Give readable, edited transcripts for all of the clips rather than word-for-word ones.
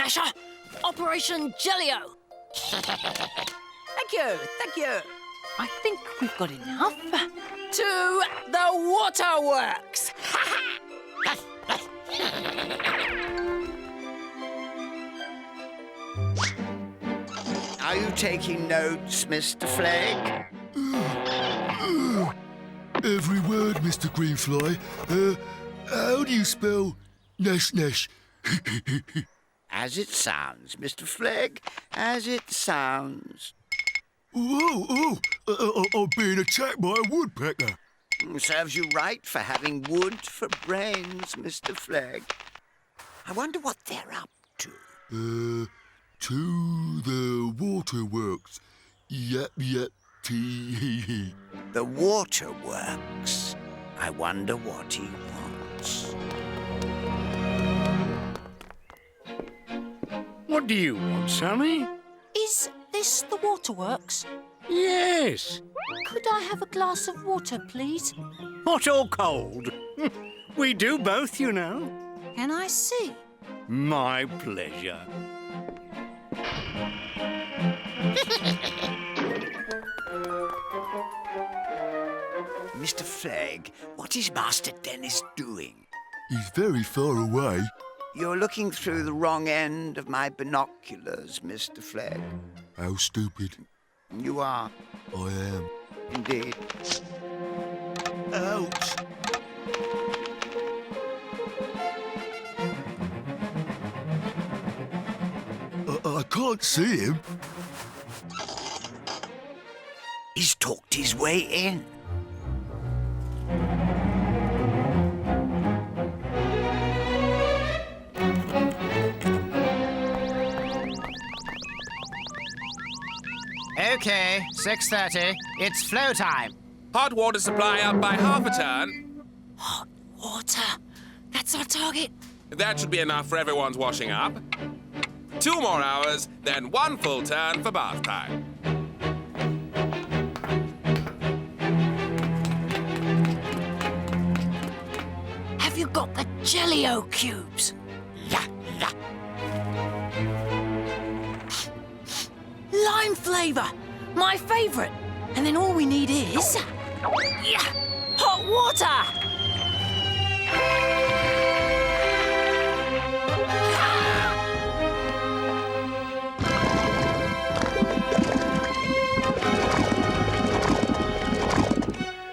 Gnasher. Operation Jellio. Thank you. I think we've got enough. To the waterworks. Are you taking notes, Mr. Flegg? Every word, Mr. Greenfly. How do you spell Nash? As it sounds, Mr. Flegg, as it sounds. I'm being attacked by a woodpecker. Serves you right for having wood for brains, Mr. Flegg. I wonder what they're up to. To the waterworks. Yap, tee. The waterworks. I wonder what he wants. What do you want, Sonny? Is this the waterworks? Yes. Could I have a glass of water, please? Hot or cold? We do both, you know. Can I see? My pleasure. Mr. Flegg, what is Master Dennis doing? He's very far away. You're looking through the wrong end of my binoculars, Mr. Flegg. How stupid. You are, I am. indeed. Ouch! I can't see him. He's talked his way in. Okay, 6:30. It's flow time. Hot water supply up by half a turn. Hot water. That's our target. That should be enough for everyone's washing up. 2 more hours, then 1 full turn for bath time. Have you got the Jellio cubes? Yeah. Lime flavour. My favourite. And then all we need is... hot water!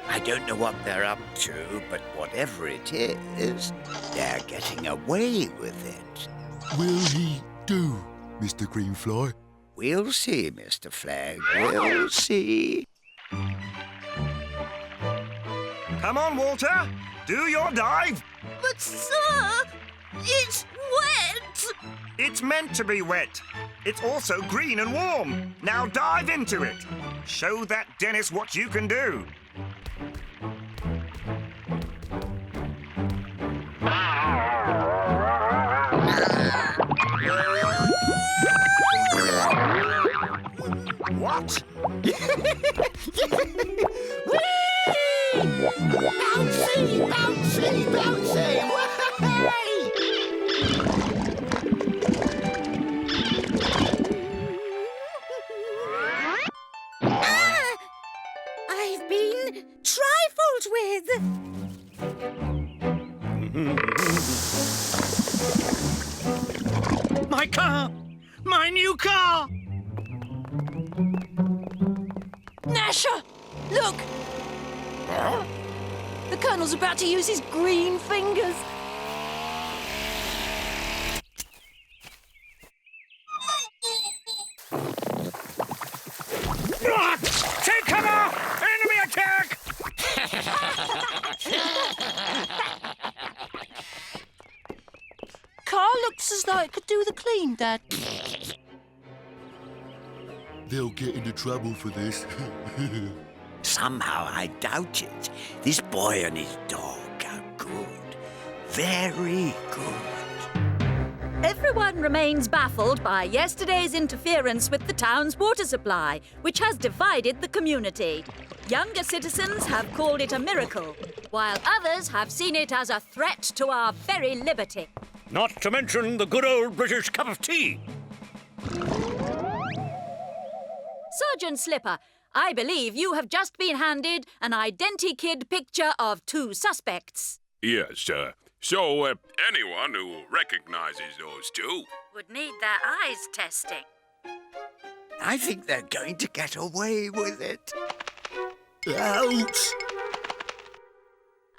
I don't know what they're up to, but whatever it is, they're getting away with it. Will he do, Mr. Greenfly? We'll see, Mr. Flegg. We'll see. Come on, Walter. Do your dive. But, sir, it's wet. It's meant to be wet. It's also green and warm. Now dive into it. Show that Dennis what you can do. What? Bouncy! I've been trifled with. My car! My new car! Gnasher! Look! The Colonel's about to use his green fingers. Take cover! Enemy attack! Car looks as though it could do the clean, Dad. They'll get into trouble for this. Somehow I doubt it. This boy and his dog are good. Very good. Everyone remains baffled by yesterday's interference with the town's water supply, which has divided the community. Younger citizens have called it a miracle, while others have seen it as a threat to our very liberty. Not to mention the good old British cup of tea. Sergeant Slipper, I believe you have just been handed an identikid picture of 2 suspects. Yes, so anyone who recognizes those 2? Would need their eyes testing. I think they're going to get away with it. Ouch!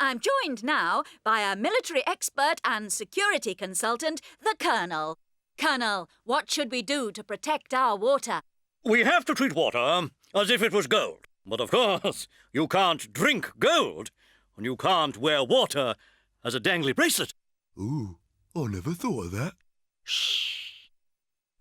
I'm joined now by a military expert and security consultant, the Colonel. Colonel, what should we do to protect our water? We have to treat water as if it was gold. But of course, you can't drink gold, and you can't wear water as a dangly bracelet. Ooh, I never thought of that.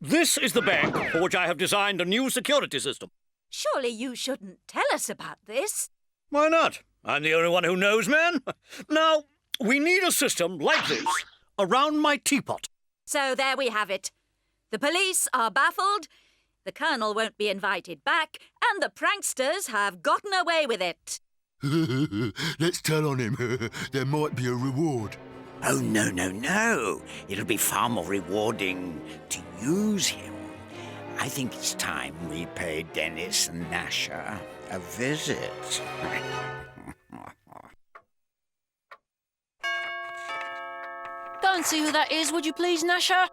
This is the bank for which I have designed a new security system. Surely you shouldn't tell us about this. Why not? I'm the only one who knows, man. Now, we need a system like this around my teapot. So there we have it. The police are baffled, the Colonel won't be invited back, and the pranksters have gotten away with it. Let's tell on him. There might be a reward. Oh, no. It'll be far more rewarding to use him. I think it's time we pay Dennis and Gnasher a visit. Go and see who that is, would you please, Gnasher?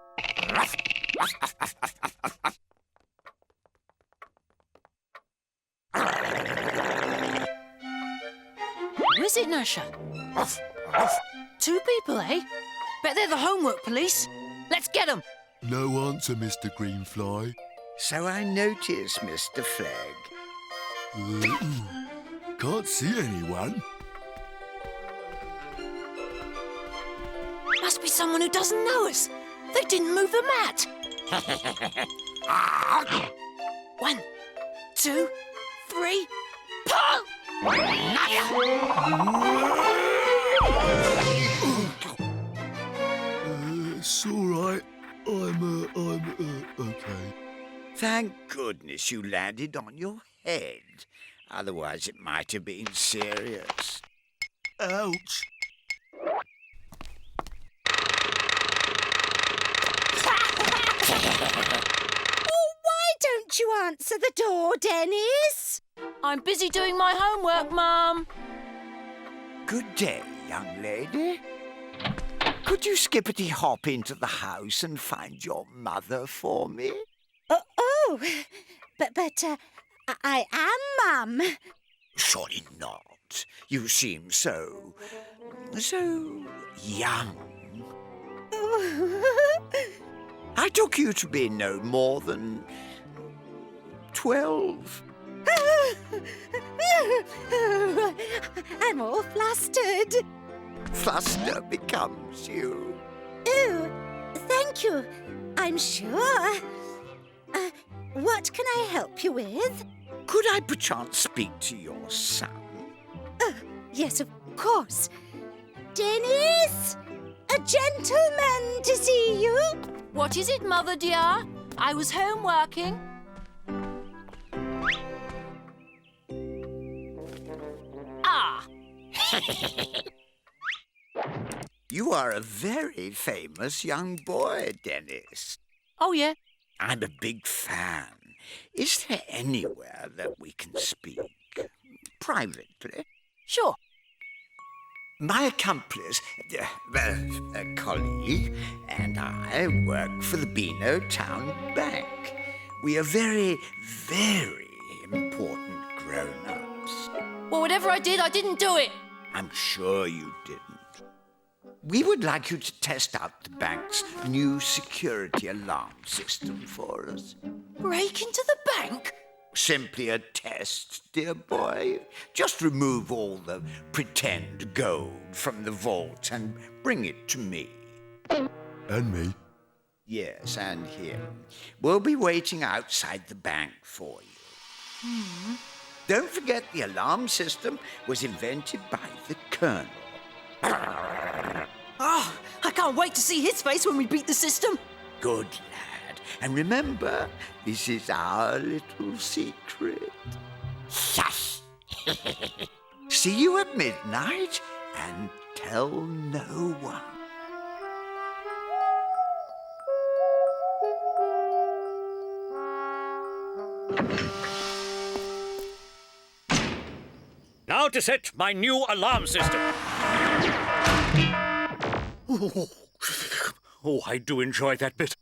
Who is it, Gnasher? 2 people, eh? Bet they're the homework police. Let's get them. No answer, Mr. Greenfly. So I notice, Mr. Flegg. Can't see anyone. Must be someone who doesn't know us. They didn't move the mat. 1, 2, 3, pull! It's all right. I'm okay. Thank goodness you landed on your head. Otherwise, it might have been serious. Ouch. Why don't you answer the door, Dennis? I'm busy doing my homework, Mum. Good day, young lady. Could you skippity hop into the house and find your mother for me? But I am, Mum. Surely not. You seem so young. I took you to be no more than 12. I'm all flustered. Fluster becomes you. Oh, thank you. I'm sure. What can I help you with? Could I perchance speak to your son? Yes, of course. Dennis! A gentleman to see you. What is it, Mother dear? I was home working. Ah! You are a very famous young boy, Dennis. Oh, yeah. I'm a big fan. Is there anywhere that we can speak privately? Sure. My accomplice, a colleague, and I work for the Beanotown Bank. We are very, very important grown-ups. Well, whatever I did, I didn't do it. I'm sure you didn't. We would like you to test out the bank's new security alarm system for us. Break into the bank? Simply a test, dear boy. Just remove all the pretend gold from the vault and bring it to me. And me. Yes, and him. We'll be waiting outside the bank for you. Don't forget the alarm system was invented by the Colonel. Oh, I can't wait to see his face when we beat the system. Good lad. And remember, this is our little secret. Shush! See you at midnight and tell no one. Now to set my new alarm system. Oh, I do enjoy that bit.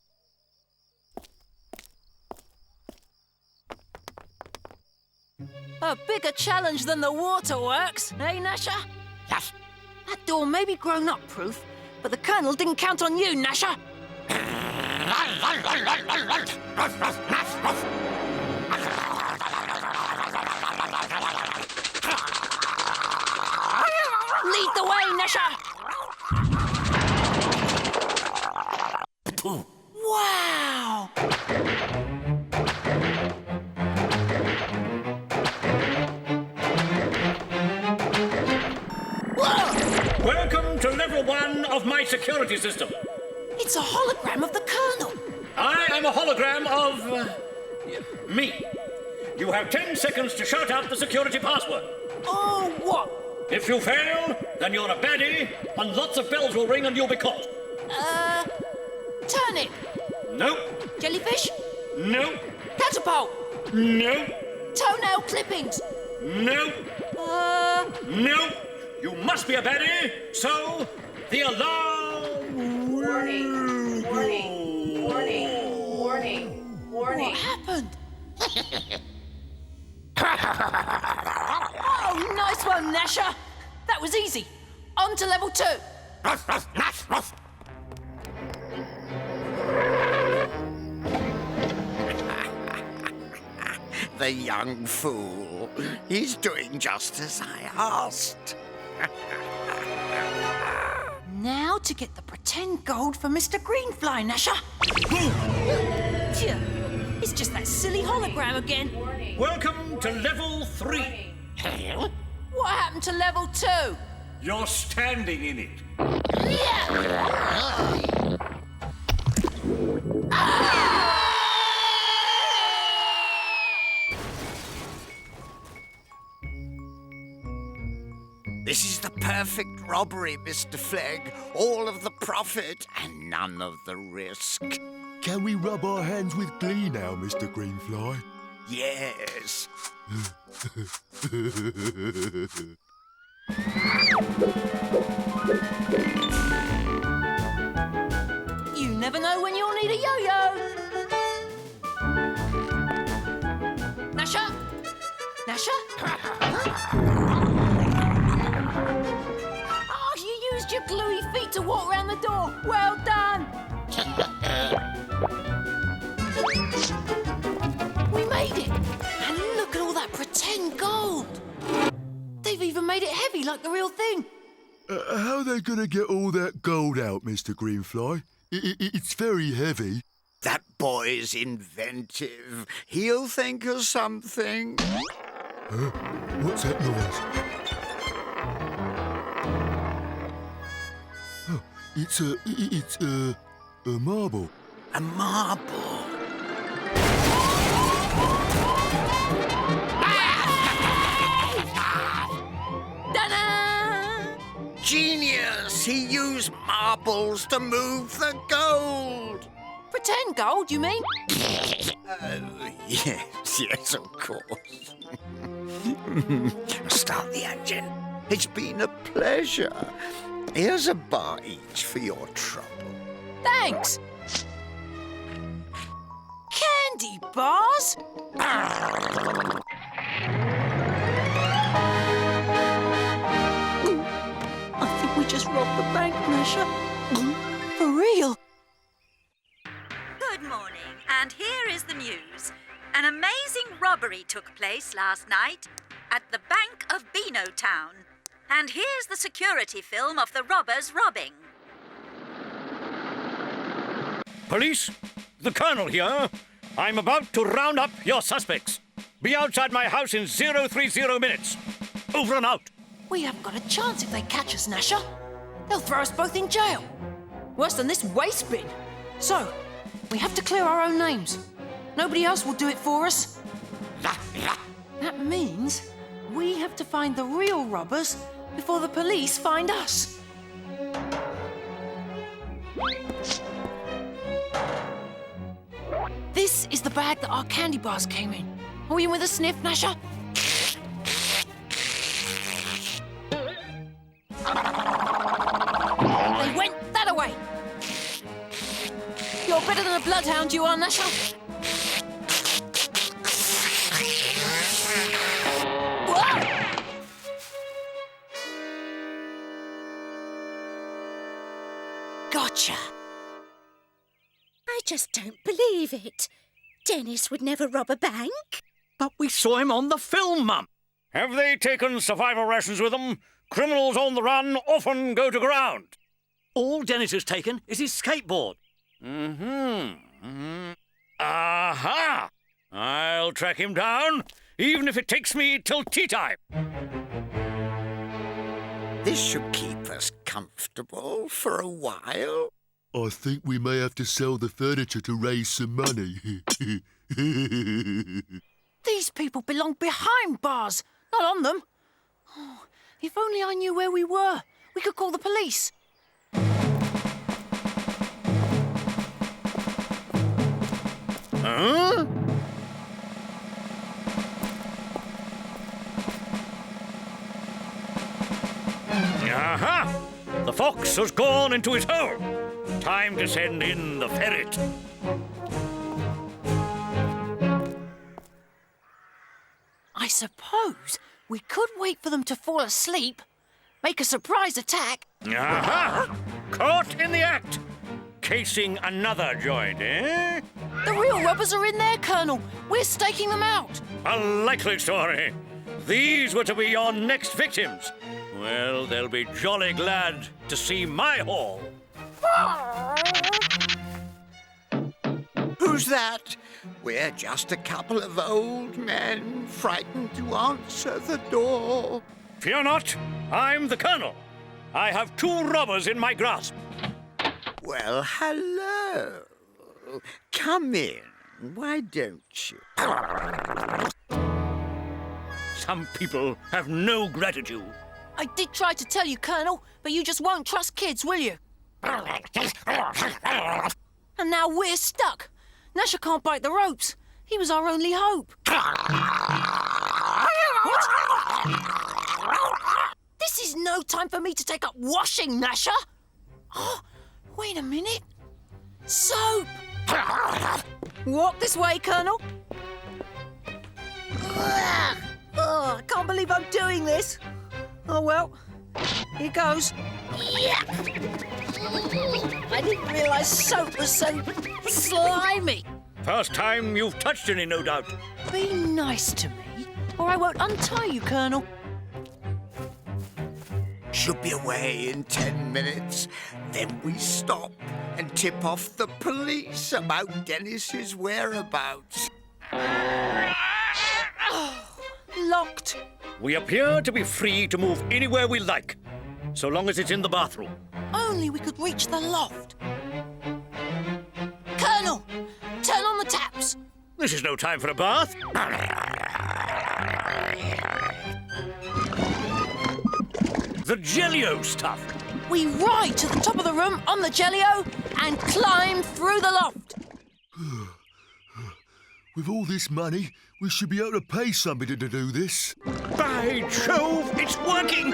A bigger challenge than the waterworks, eh, Gnasher? Yes. That door may be grown-up proof, but the Colonel didn't count on you, Gnasher. Lead the way, Gnasher! Wow! Whoa! Welcome to level 1 of my security system. It's a hologram of the Colonel. I am a hologram of... me. You have 10 seconds to shout out the security password. Oh, what? If you fail, then you're a baddie, and lots of bells will ring and you'll be caught. Turnip. No. Jellyfish. No. Catapult. No. Toenail clippings. No. No. You must be a baddie, so the alarm... Warning. What happened? Oh, nice one, Gnasher. That was easy. On to level 2. The young fool. He's doing just as I asked. Now to get the pretend gold for Mr. Greenfly, Gnasher. Phew. It's just that silly hologram again. Welcome to level 3. What happened to level 2? You're standing in it. This is the perfect robbery, Mr. Flegg. All of the profit and none of the risk. Can we rub our hands with glee now, Mr. Greenfly? Yes. You never know when you'll need a yo-yo. Gnasher? Gnasher? Oh, you used your gluey feet to walk around the door. Well done. We made it. And look at all that pretend gold. They've even made it heavy like the real thing. How are they going to get all that gold out, Mr. Greenfly? It's very heavy. That boy's inventive. He'll think of something. What's that noise? Oh, it's a marble. A marble. Genius! He used marbles to move the gold. Pretend gold, you mean? Yes, of course. Start the engine. It's been a pleasure. Here's a bar each for your trouble. Thanks. Candy bars? I think we just robbed the bank, Gnasher. For real. Good morning, and here is the news. An amazing robbery took place last night at the Bank of Beanotown. And here's the security film of the robbers robbing. Police, the Colonel here. I'm about to round up your suspects. Be outside my house in 030 minutes. Over and out. We haven't got a chance if they catch us, Gnasher. They'll throw us both in jail. Worse than this waste bin. So, we have to clear our own names. Nobody else will do it for us. That means we have to find the real robbers before the police find us. This is the bag that our candy bars came in. Are we in with a sniff, Gnasher? better than a bloodhound, you are, Gnasher. Whoa! Gotcha. I just don't believe it. Dennis would never rob a bank. But we saw him on the film, Mum. Have they taken survival rations with them? Criminals on the run often go to ground. All Dennis has taken is his skateboard. Aha! I'll track him down, even if it takes me till tea time. This should keep us comfortable for a while. I think we may have to sell the furniture to raise some money. These people belong behind bars, not on them. Oh, if only I knew where we were. We could call the police. Huh? Aha! The fox has gone into his hole. Time to send in the ferret. I suppose we could wait for them to fall asleep, make a surprise attack. Aha! Caught in the act. Casing another joint, eh? The real robbers are in there, Colonel. We're staking them out. A likely story. These were to be your next victims. Well, they'll be jolly glad to see my haul. Who's that? We're just a couple of old men frightened to answer the door. Fear not, I'm the Colonel. I have 2 robbers in my grasp. Well, hello. Come in. Why don't you? Some people have no gratitude. I did try to tell you, Colonel, but you just won't trust kids, will you? And now we're stuck. Gnasher can't bite the ropes. He was our only hope. What? This is no time for me to take up washing, Gnasher. Oh, wait a minute. Soap! Walk this way, Colonel. Oh, I can't believe I'm doing this. Oh, well, here goes. Yeah. I didn't realise soap was so slimy. First time you've touched any, no doubt. Be nice to me, or I won't untie you, Colonel. Should be away in 10 minutes. Then we stop and tip off the police about Dennis's whereabouts. Locked. We appear to be free to move anywhere we like, so long as it's in the bathroom. Only we could reach the loft. Colonel, turn on the taps. This is no time for a bath. The Jelly-O stuff. We ride to the top of the room on the Jelly-O and climb through the loft. With all this money, we should be able to pay somebody to do this. By Jove, it's working!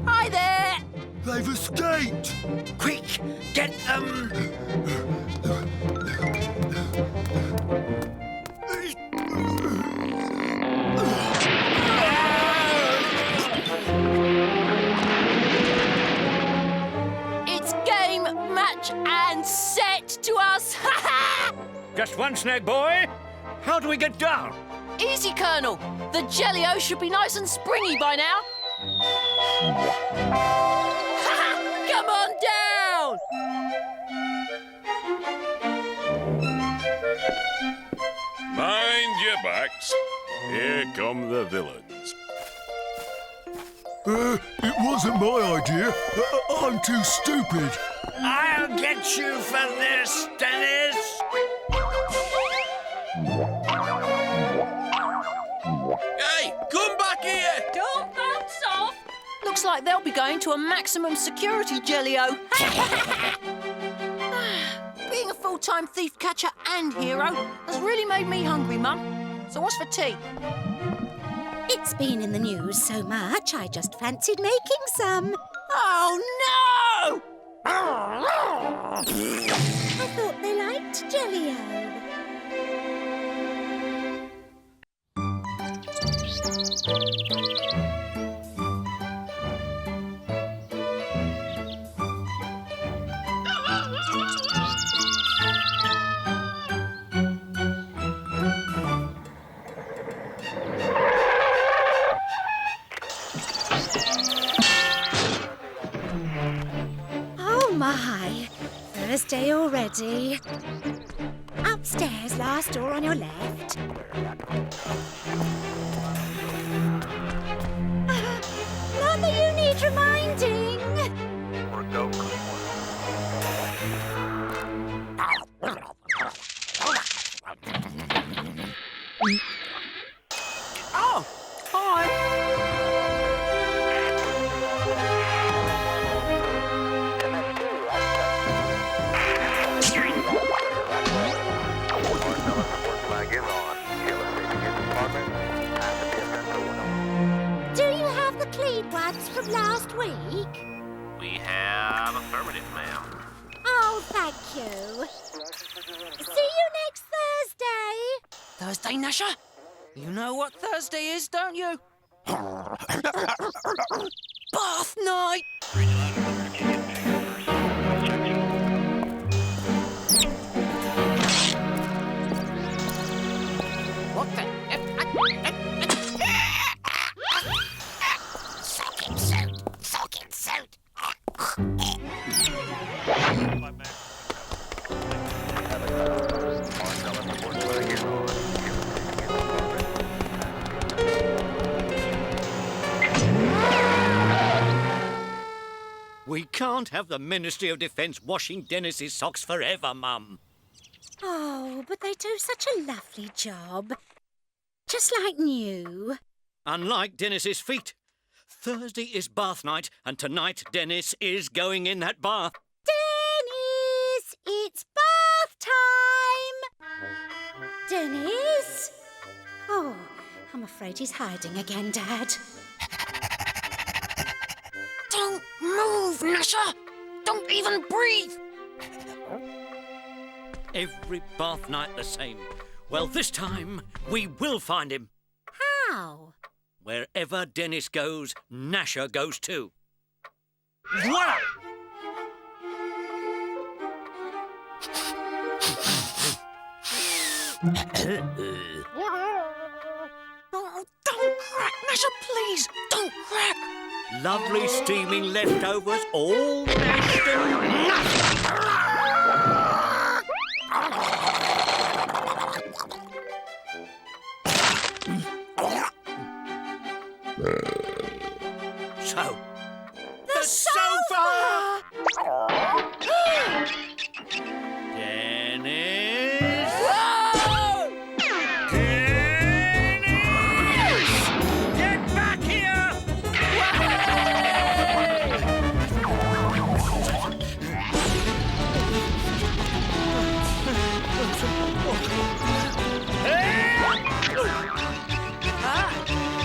Hi there! They've escaped! Quick, get them! It's game, match, and set to us! Just one snag, boy. How do we get down? Easy, Colonel. The Jelly-O should be nice and springy by now. Come on down! Mind your backs. Here come the villains. It wasn't my idea. I'm too stupid. I'll get you for this, Dennis! Hey, come back here! Don't bounce off! Looks like they'll be going to a maximum security Jelly-O. Being a full-time thief catcher and hero has really made me hungry, Mum. So what's for tea? It's been in the news so much, I just fancied making some. Oh, no! No! I thought they liked Jelly-O. Oh my! Thursday already. Upstairs, last door on your left. Not that you need reminding. Oh, hi. Do you have the clean ones from last week? We have affirmative, ma'am. Oh, thank you. See you next Thursday. Thursday, Gnasher? You know what Thursday is, don't you? Bath night! What the... Soaking suit. We can't have the Ministry of Defence washing Dennis's socks forever, Mum. Oh, but they do such a lovely job. Just like new. Unlike Dennis's feet. Thursday is bath night, and tonight Dennis is going in that bath. Dennis, it's bath time! Dennis? Oh, I'm afraid he's hiding again, Dad. Don't move, Gnasher! Don't even breathe! Every bath night the same. Well, this time we will find him. How? Wherever Dennis goes, Gnasher goes too. Voila! Oh, don't crack, Gnasher, please! Don't crack! Lovely steaming leftovers all mashed and... So, The sofa! Dennis! Whoa! Dennis! Get back here!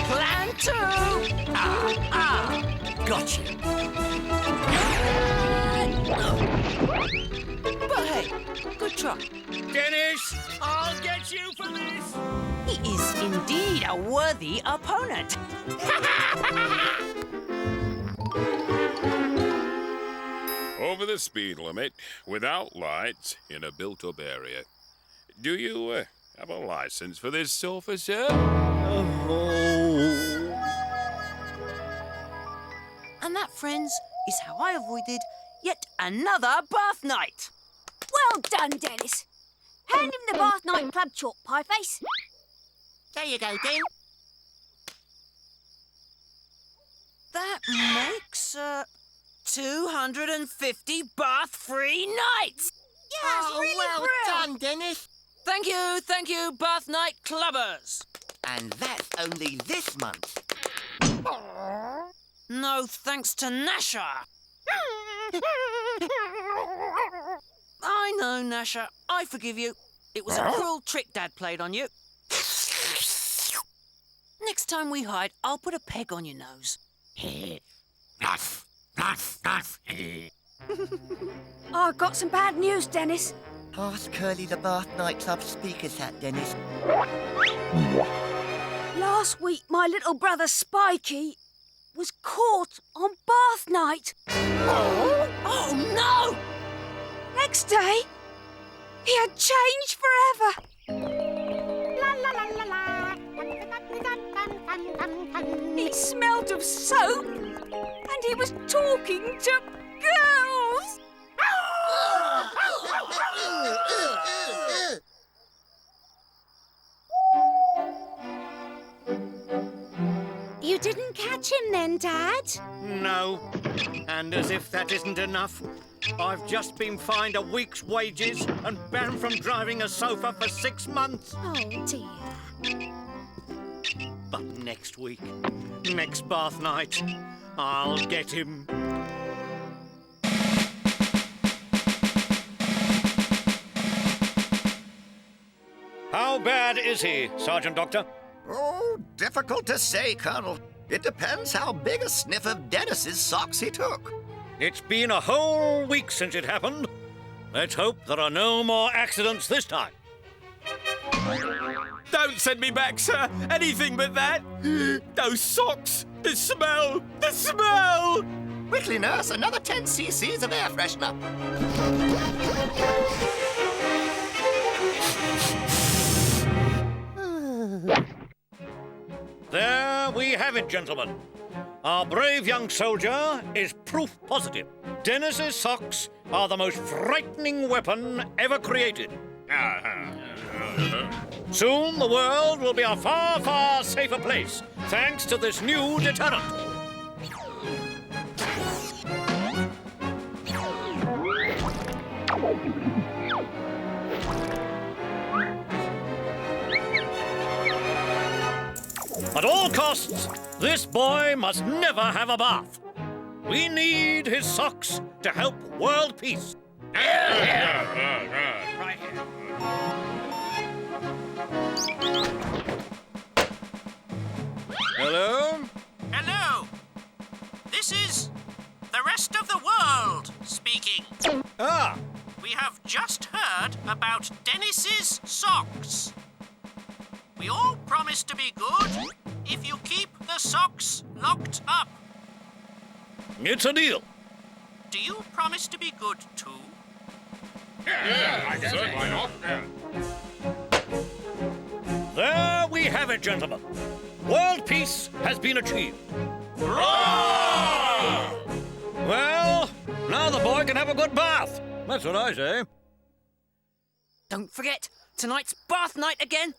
Plan two! Got you. But hey, good try. Dennis, I'll get you for this. He is indeed a worthy opponent. Over the speed limit, without lights, in a built-up area. Do you have a license for this sofa, sir? And that, friends, is how I avoided yet another bath night. Well done, Dennis. Hand him the Bathnight Club chalk, Pie-Face. There you go, Den. That makes, 250 bath-free nights. Yeah, really well brilliant. done, Dennis. Thank you, bath night clubbers. And that's only this month. No thanks to Gnasher. I know, Gnasher. I forgive you. It was a cruel trick Dad played on you. Next time we hide, I'll put a peg on your nose. I've got some bad news, Dennis. Pass Curly the Bathnight Club speaker's hat, Dennis. Last week, my little brother Spikey was caught on Bathnight. Oh, no! Next day, he had changed forever. He smelled of soap and he was talking to girls. You didn't catch him then, Dad? No. And as if that isn't enough, I've just been fined a week's wages and banned from driving a sofa for 6 months. Oh, dear. But next week, next bath night, I'll get him. How bad is he, Sergeant Doctor? Oh, difficult to say, Colonel. It depends how big a sniff of Dennis's socks he took. It's been a whole week since it happened. Let's hope there are no more accidents this time. Don't send me back, sir. Anything but that. Those socks. The smell. The smell. Quickly, nurse, another 10 cc's of air freshener. There we have it, gentlemen. Our brave young soldier is proof positive. Dennis's socks are the most frightening weapon ever created. Soon the world will be a far, far safer place, thanks to this new deterrent. At all costs, this boy must never have a bath. We need his socks to help world peace. Right here. Hello? Hello. This is the rest of the world speaking. Ah. We have just heard about Dennis's socks. We all promise to be good if you keep the socks locked up. It's a deal. Do you promise to be good too? Yeah, I guess why not? There we have it, gentlemen. World peace has been achieved. Hurrah! Well, now the boy can have a good bath. That's what I say. Don't forget, tonight's bath night again.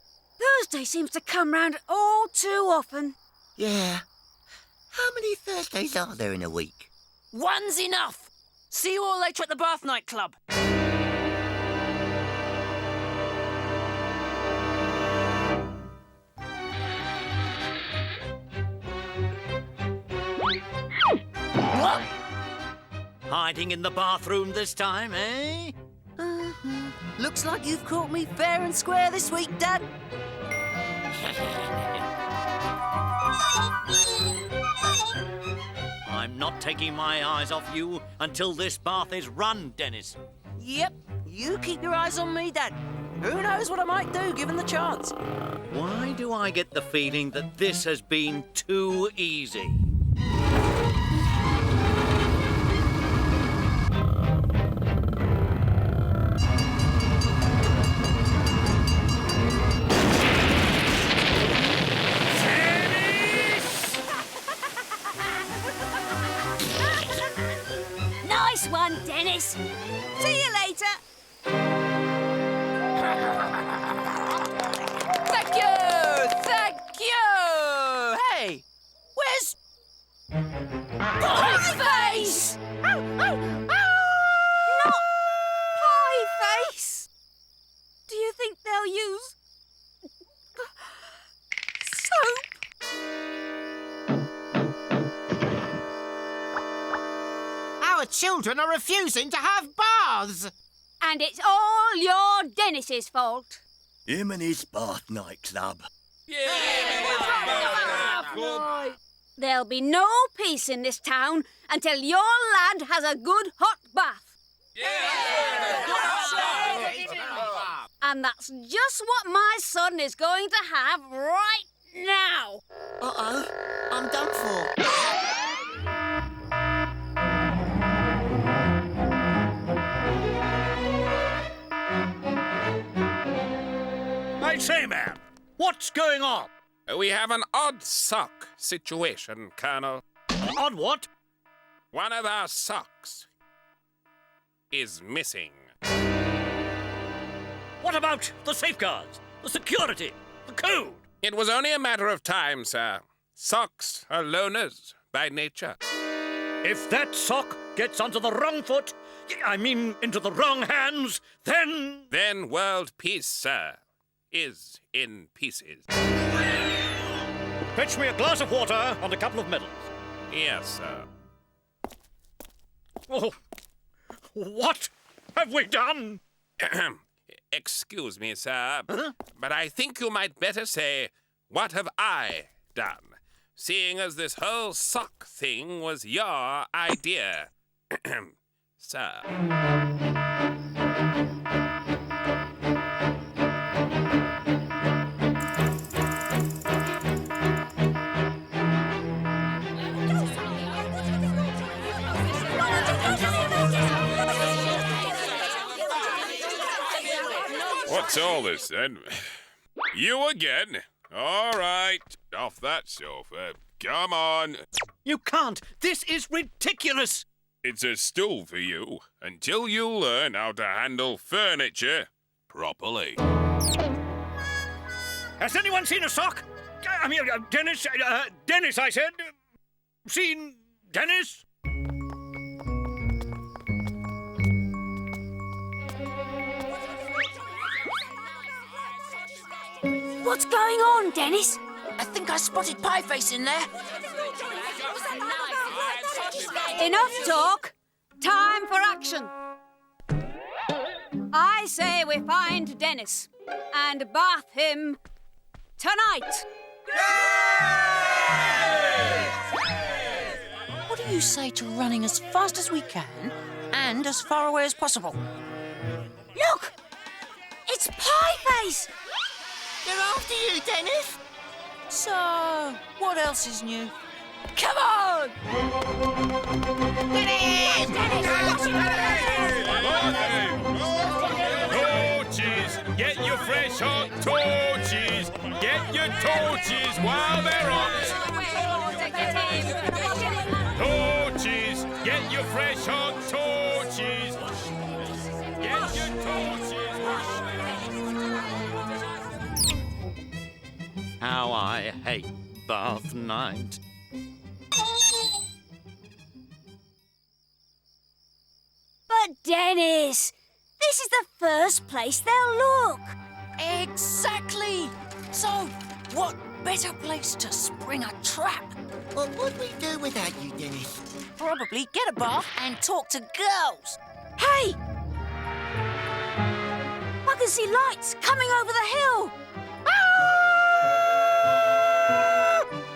Thursday seems to come round all too often. Yeah. How many Thursdays are there in a week? One's enough. See you all later at the Bathnight Club. What? Hiding in the bathroom this time, eh? Looks like you've caught me fair and square this week, Dad. I'm not taking my eyes off you until this bath is run, Dennis. Yep, you keep your eyes on me, Dad. Who knows what I might do given the chance? Why do I get the feeling that this has been too easy? Nice one, Dennis. See you later. Thank you! Thank you! Hey, where's... Pie-Face! Not Pie-Face! Do you think they'll use... soap? Our children are refusing to have baths. And it's all your Dennis's fault. Him and his Bathnight Club. There'll be no peace in this town until your lad has a good hot bath. And that's just what my son is going to have right now. Uh-oh, I'm done for. I say, man, what's going on? We have an odd sock situation, Colonel. Odd what? One of our socks is missing. What about the safeguards, the security, the code? It was only a matter of time, sir. Socks are loners by nature. If that sock gets onto the wrong foot, I mean into the wrong hands, then... Then world peace, sir, is in pieces. Fetch me a glass of water and a couple of medals. Yes, sir. Oh, what have we done? Excuse me, sir, but I think you might better say, what have I done? Seeing as this whole sock thing was your idea. Sir. What's all this, then? You again? All right, off that sofa. Come on. You can't. This is ridiculous. It's a stool for you until you learn how to handle furniture properly. Has anyone seen a sock? I mean, Dennis, Dennis, I said. Seen Dennis? What's going on, Dennis? I think I spotted Pie-Face in there. Enough talk. Time for action. I say we find Dennis and bath him tonight. What do you say to running as fast as we can and as far away as possible? Look! It's Pie-Face! They're after you, Dennis. So, what else is new? Come on! Dennis! Torches! Get your fresh hot torches! Get your torches while they're hot! Torches! Get your fresh hot torches! Get your torches! How I hate Bathnight. But Dennis, this is the first place they'll look. Exactly! So, what better place to spring a trap? What would we do without you, Dennis? Probably get a bath and talk to girls. Hey! I can see lights coming over the hill.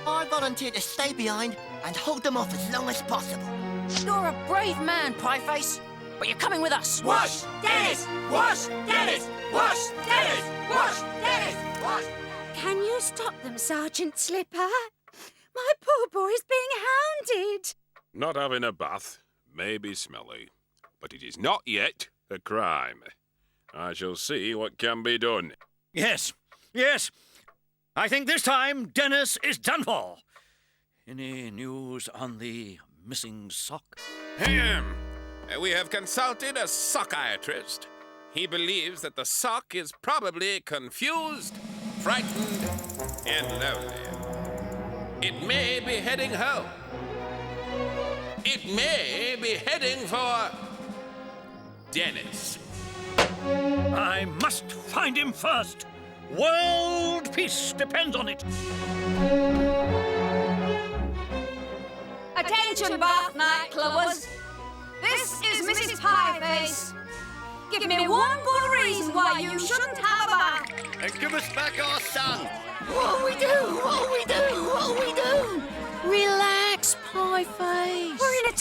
I volunteer to stay behind and hold them off as long as possible. You're a brave man, Pie-Face, but you're coming with us. Wash, Dennis! Wash, Dennis! Wash, Dennis! Wash, Dennis! Wash! Can you stop them, Sergeant Slipper? My poor boy's being hounded. Not having a bath may be smelly, but it is not yet a crime. I shall see what can be done. Yes, yes. I think this time Dennis is done for. Any news on the missing sock? Ahem. We have consulted a sockiatrist. He believes that the sock is probably confused, frightened, and lonely. It may be heading home. It may be heading for Dennis. I must find him first. World peace depends on it. Attention, Bathnight clubbers. This is Mrs. Pie-Face. Give me one good reason why you shouldn't have a bath. And give us back our son. What'll we do? What'll we do? What'll we do? Relax.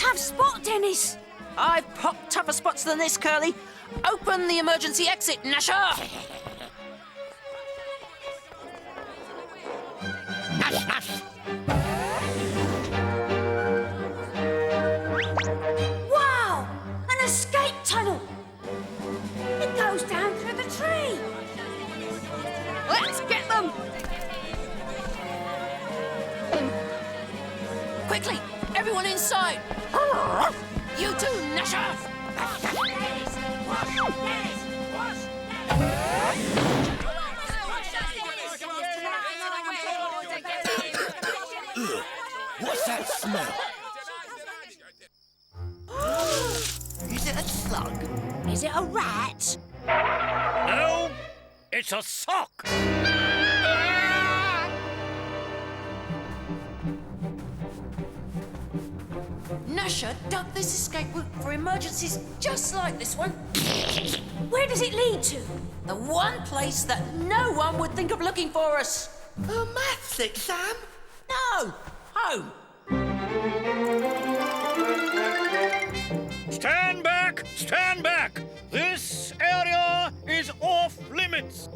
tough spot, Dennis. I've popped tougher spots than this, Curly. Open the emergency exit, Gnasher! Wow! An escape tunnel! It goes down through the tree. Let's get them! Quickly, everyone inside! You too, Gnasher! What's that smell? Is it a slug? Is it a rat? No, it's a sock. Gnasher dug this escape route for emergencies just like this one. Where does it lead to? The one place that no one would think of looking for us. A maths exam? No, home. Stand back! Stand back! This area is off limits.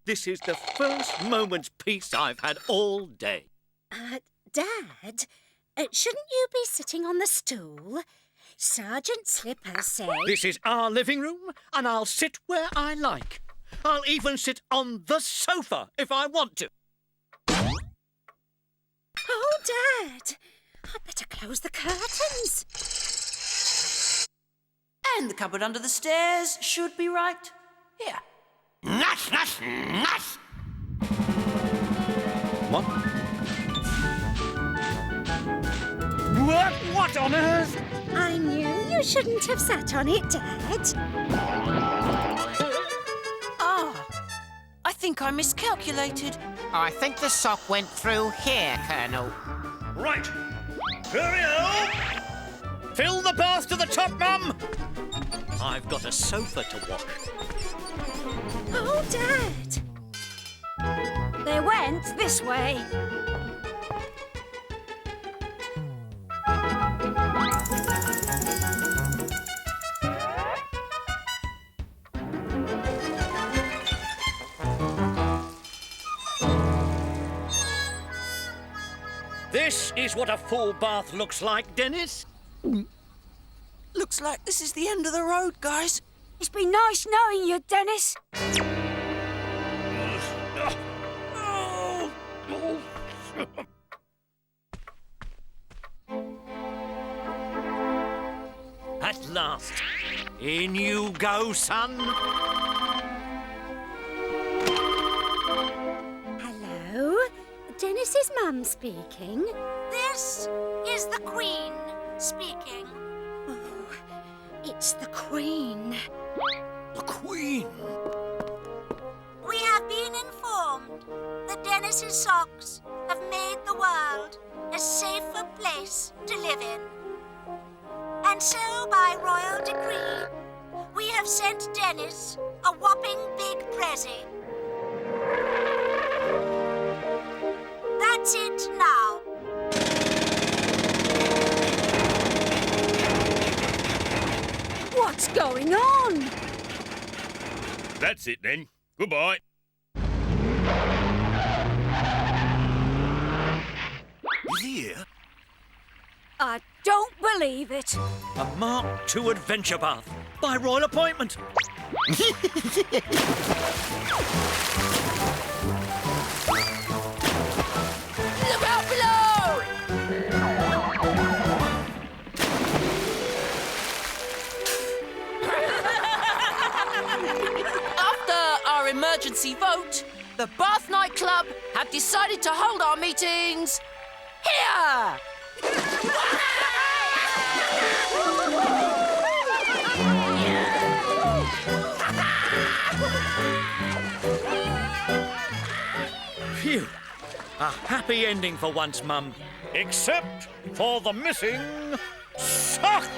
This is the first moment's peace I've had all day. Dad, shouldn't you be sitting on the stool? Sergeant Slipper said... This is our living room, and I'll sit where I like. I'll even sit on the sofa if I want to. Oh, Dad, I'd better close the curtains. And the cupboard under the stairs should be right here. Nash, nash, nash! What? What on earth? I knew you shouldn't have sat on it, Dad. I think I miscalculated. I think the sock went through here, Colonel. Right. Cheerio! Fill the bath to the top, Mum! I've got a sofa to wash. Oh, Dad! They went this way. This is what a full bath looks like, Dennis. Looks like this is the end of the road, guys. It's been nice knowing you, Dennis. At last. In you go, son. Hello? Dennis's mum speaking. This is the Queen speaking. Oh, it's the Queen. The Queen? We have been informed that Dennis's socks have made the world a safer place to live in. And so, by royal decree, we have sent Dennis a whopping big present. That's it now. What's going on? That's it then. Goodbye. Is he here? I don't believe it. A Mark II adventure bath by royal appointment. Look out below! After our emergency vote, the Bathnight Club have decided to hold our meetings here! Phew. A happy ending for once, Mum. Except for the missing sock!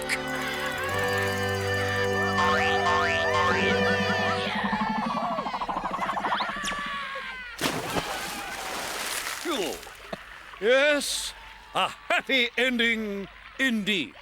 Phew. Yes, a happy ending indeed.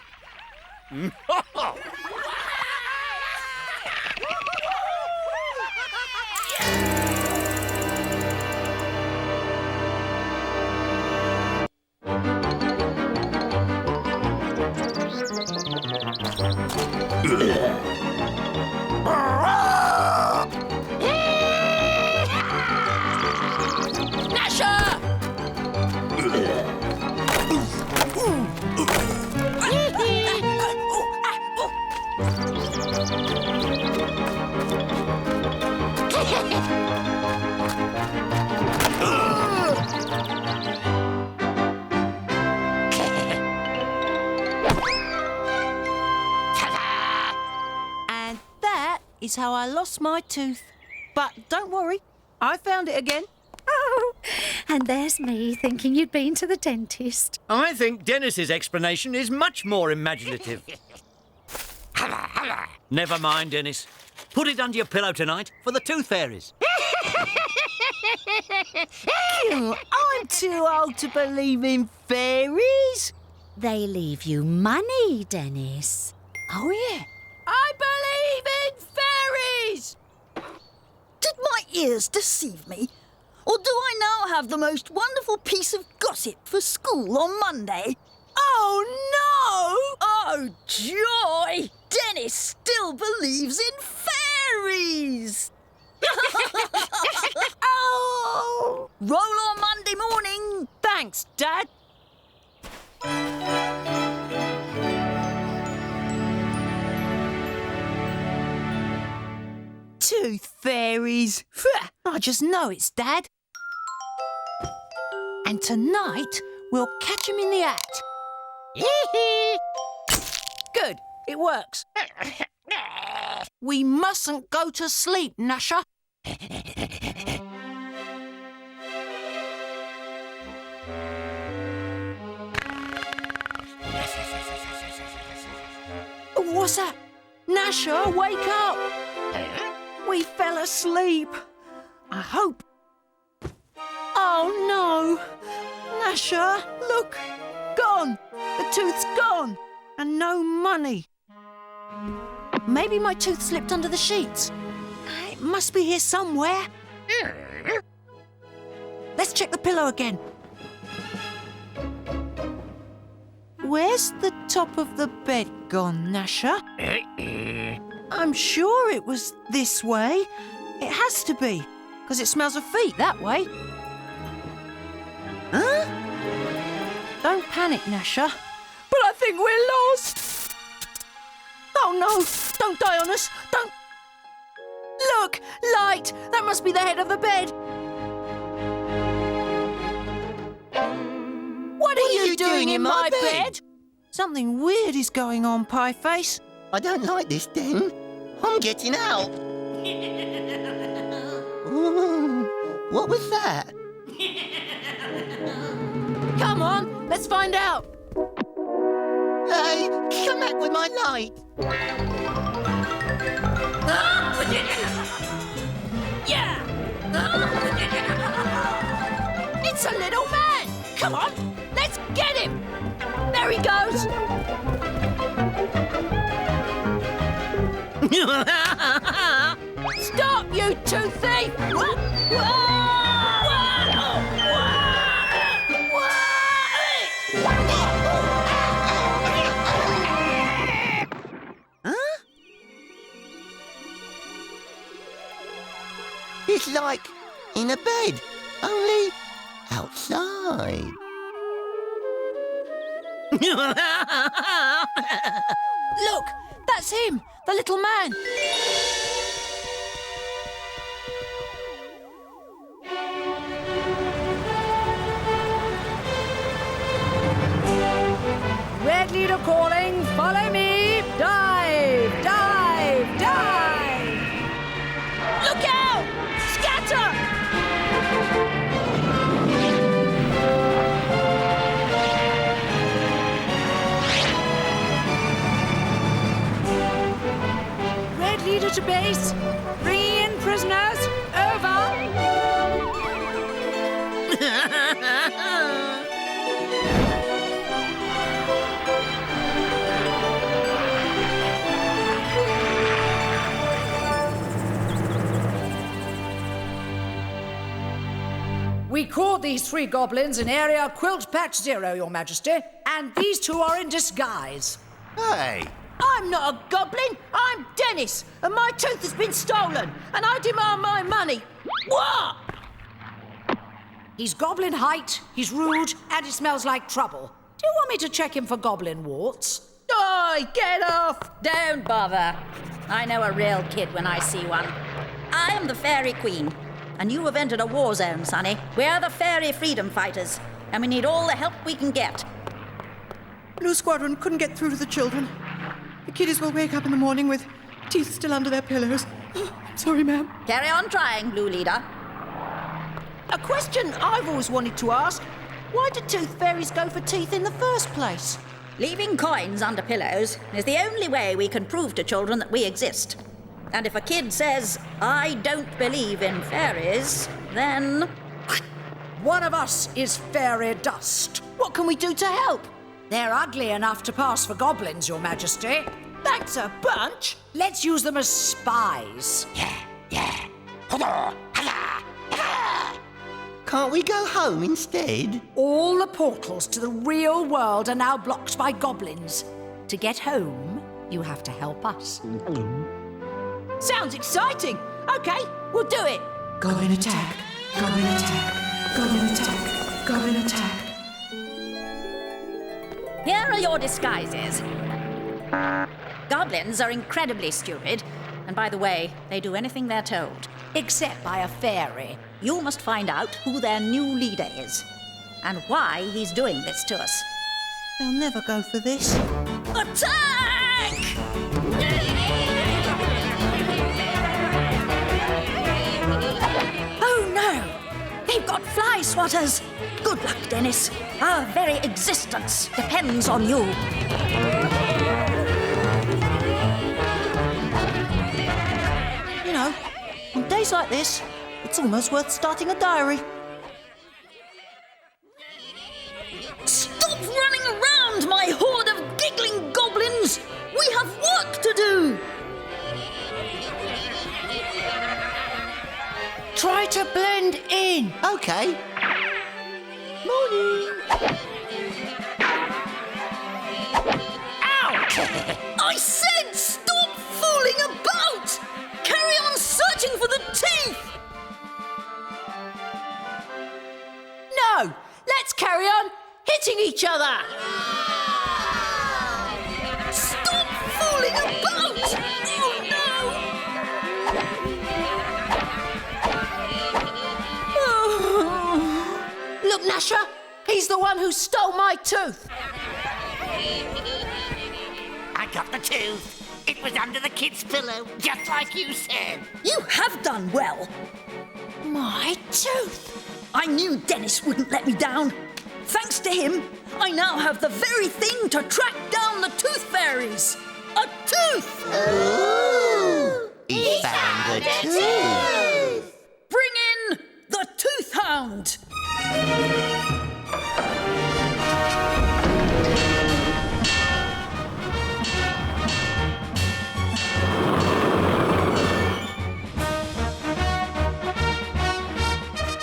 And that is how I lost my tooth. But don't worry, I found it again. Oh, and there's me thinking you'd been to the dentist. I think Dennis's explanation is much more imaginative. Never mind, Dennis. Put it under your pillow tonight for the tooth fairies. I'm too old to believe in fairies. They leave you money, Dennis. Oh, yeah. I believe in fairies! Did my ears deceive me? Or do I now have the most wonderful piece of gossip for school on Monday? Oh, no! Oh, joy! Dennis still believes in fairies! Oh! Roll on Monday morning! Thanks, Dad. Tooth fairies. I just know it's Dad. And tonight, we'll catch him in the act. Good, it works. We mustn't go to sleep, Gnasher. What's that? Gnasher, wake up! We fell asleep. I hope. Oh no! Gnasher, look! Gone! The tooth's gone! And no money. Maybe my tooth slipped under the sheets. It must be here somewhere. Let's check the pillow again. Where's the top of the bed gone, Gnasher? I'm sure it was this way. It has to be, because it smells of feet that way. Huh? Don't panic, Gnasher. But I think we're lost. Oh no, don't die on us. Don't. Look, light. That must be the head of the bed. What are you doing in my bed? Something weird is going on, Pie-Face. I don't like this, Den. I'm getting out. Ooh, what was that? Come on, let's find out. Hey, come back with my light. Yeah! It's a little man! Come on, let's get him! There he goes! Stop, you tooth thief! Huh? It's like in a bed, only outside. Look, that's him, the little man. Red leader calling, follow me. Dive, dive, dive. Look to base. Bring in prisoners. Over. We caught these 3 goblins in area Quilt Patch 0, Your Majesty, and these 2 are in disguise. Hey! I'm not a goblin. I'm Dennis, and my tooth has been stolen, and I demand my money. What? He's goblin height, he's rude, and he smells like trouble. Do you want me to check him for goblin warts? Oi, get off! Don't bother. I know a real kid when I see one. I am the Fairy Queen, and you have entered a war zone, Sonny. We're the Fairy Freedom Fighters, and we need all the help we can get. Blue Squadron couldn't get through to the children. The kiddies will wake up in the morning with teeth still under their pillows. I'm sorry, ma'am. Carry on trying, Blue Leader. A question I've always wanted to ask. Why do tooth fairies go for teeth in the first place? Leaving coins under pillows is the only way we can prove to children that we exist. And if a kid says, I don't believe in fairies, then... One of us is fairy dust. What can we do to help? They're ugly enough to pass for goblins, Your Majesty. Thanks a bunch. Let's use them as spies. Yeah. Can't we go home instead? All the portals to the real world are now blocked by goblins. To get home, you have to help us. Sounds exciting. OK, we'll do it. Goblin attack. Goblin attack. Goblin attack. Goblin attack. Here are your disguises. Goblins are incredibly stupid, and by the way, they do anything they're told. Except by a fairy. You must find out who their new leader is, and why he's doing this to us. They'll never go for this. Attack! Oh no! They've got fly swatters! Good luck, Dennis. Our very existence depends on you. You know, on days like this, it's almost worth starting a diary. Stop running around, my horde of giggling goblins! We have work to do! Try to blend in. OK. Morning. Ow! I said stop fooling about! Carry on searching for the teeth! No, let's carry on hitting each other. Stop fooling about! Oh no! Look, Gnasher, he's the one who stole my tooth. I got the tooth. It was under the kid's pillow, just like you said. You have done well. My tooth. I knew Dennis wouldn't let me down. Thanks to him, I now have the very thing to track down the tooth fairies. A tooth! Ooh! He found a tooth! Bring in the tooth hound!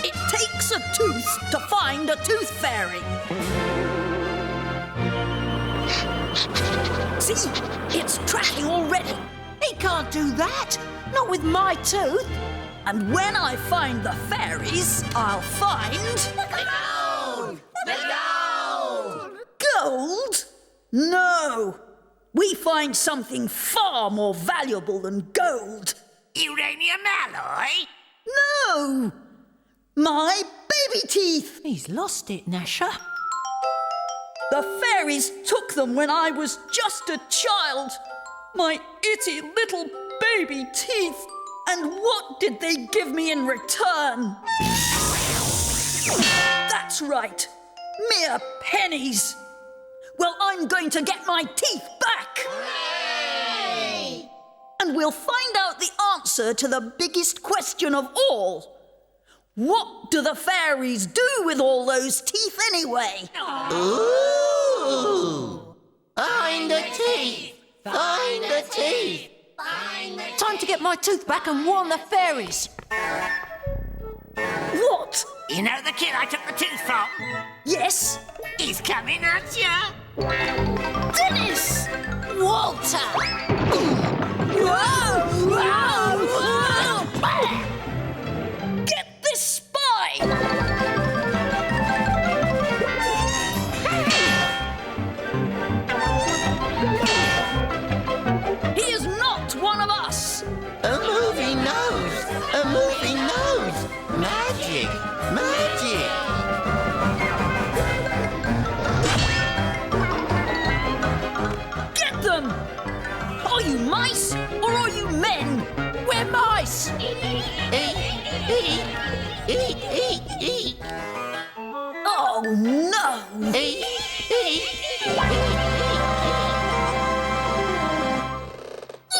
It takes a tooth to find a tooth fairy. See, it's tracking already. He can't do that. Not with my tooth. And when I find the fairies, I'll find... Gold! The gold! Gold? No! We find something far more valuable than gold. Uranium alloy? No! My baby teeth! He's lost it, Gnasher. The fairies took them when I was just a child. My itty little baby teeth. And what did they give me in return? That's right. Mere pennies. Well, I'm going to get my teeth back. Hooray! And we'll find out the answer to the biggest question of all. What do the fairies do with all those teeth anyway? Ooh! Find the teeth! Find the teeth! Time to get my tooth back and warn the fairies. What? You know the kid I took the tooth from? Yes. He's coming at you. Dennis! Walter! Whoa! Whoa! Whoa! Get this spy! He is not one of us! A movie nose! A movie nose! Magic! Magic! Get them! Are you mice or are you men? We're mice! Eat! Eat! Eat! Eat! Eat! Oh no! Eat! Eat!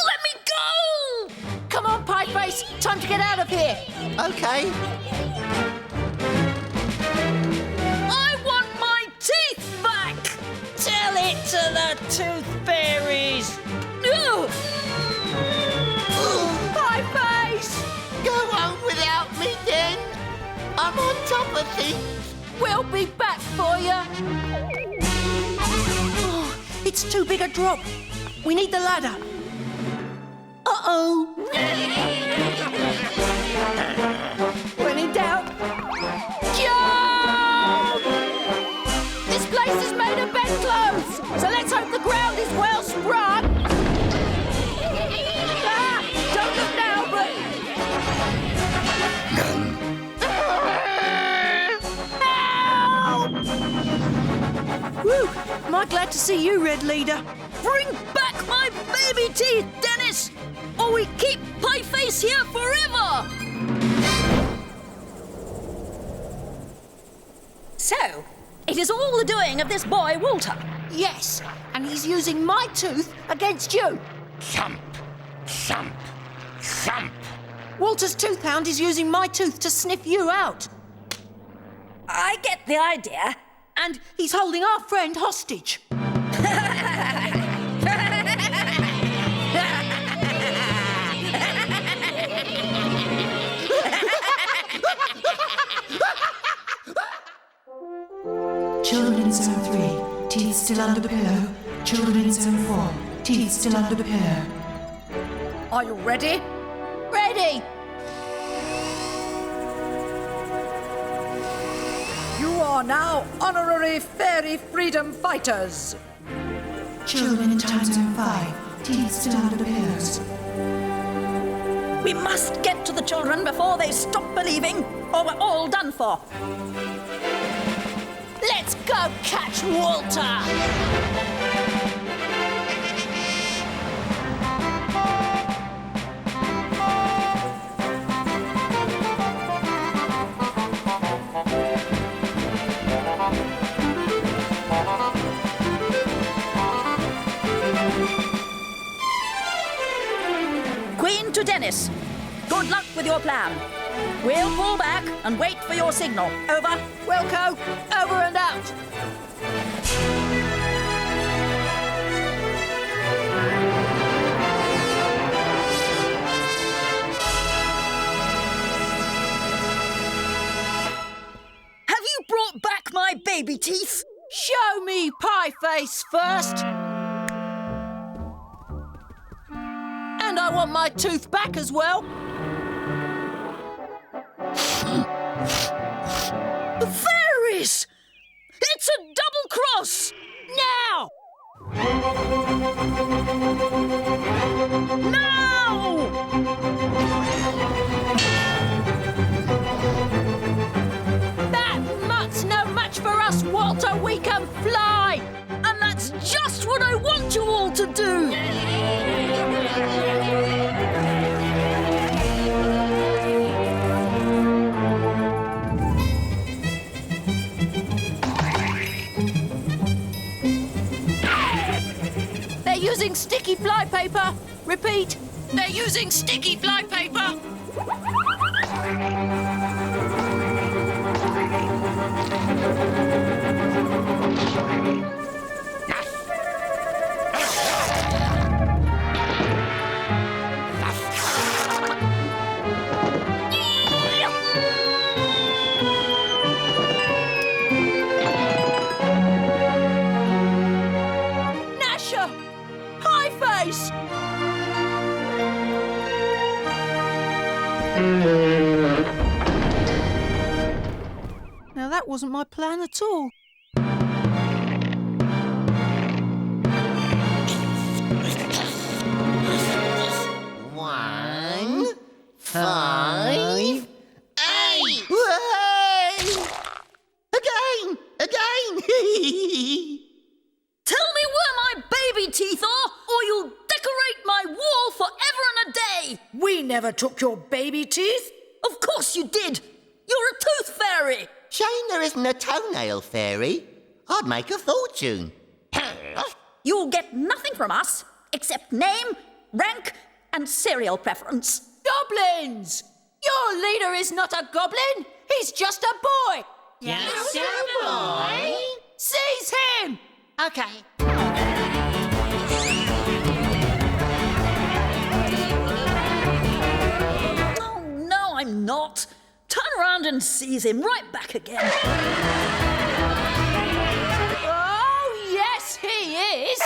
Let me go! Come on, Pie-Face! Time to get out of here! Okay. I want my teeth back! Tell it to the tooth fairies! No! Pie-Face! Go on without me then! I'm on top of things! We'll be back for you! Oh, it's too big a drop. We need the ladder. Uh-oh! When in doubt, jump! This place is made of bedclothes, so let's hope the ground is well sprung. Ah, don't look now, but... Help! Whew! Am I glad to see you, Red Leader? Bring back my baby teeth, Dennis! Or we keep Pie-Face here forever! So, it is all the doing of this boy, Walter. Yes, and he's using my tooth against you. Thump! Thump! Thump! Walter's tooth hound is using my tooth to sniff you out. I get the idea. And he's holding our friend hostage. Children in Zone 3, teeth still under pillow. Children in Zone 4, teeth still under pillow. Are you ready? Ready! You are now honorary fairy freedom fighters. Children in Time Zone 5, teeth still under pillows. We must get to the children before they stop believing, or we're all done for. Let's go catch Walter! Queen to Dennis. Good luck with your plan. We'll pull back and wait for your signal. Over. Wilco, over and out. Have you brought back my baby teeth? Show me Pie-Face first. And I want my tooth back as well. Fairies! It's a double cross! Now! Now! That mutt's no match for us, Walter. We can fly! And that's just what I want you all to do! They're using sticky flypaper. Repeat, They're using sticky flypaper! Gnasher! Pie-Face! Now that wasn't my plan at all. One, 5, 8. Again! Tell me where my baby teeth are, or you'll decorate my wall forever and a day! We never took your baby teeth. Of course you did! You're a tooth fairy! Shame there isn't a toenail fairy. I'd make a fortune. You'll get nothing from us except name, rank, and cereal preference. Goblins! Your leader is not a goblin! He's just a boy! Just a boy? Seize him! Okay. Oh, no, I'm not. Turn around and seize him right back again. Oh, yes, he is!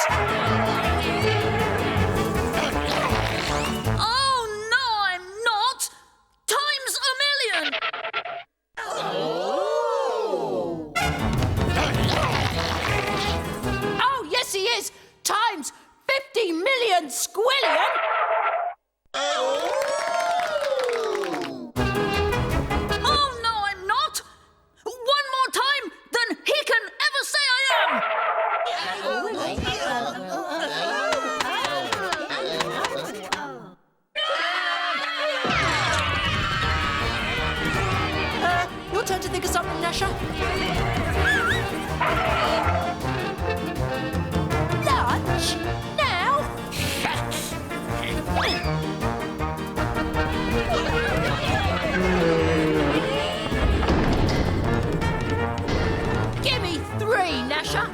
Oh, no, I'm not. Times a million. Oh, yes, he is! Times 50 million squillion! Oh, no, I'm not. One more time, then he can ever say I am. Your turn to think of something, Gnasher. Lunch? Now? Give me 3, Gnasher.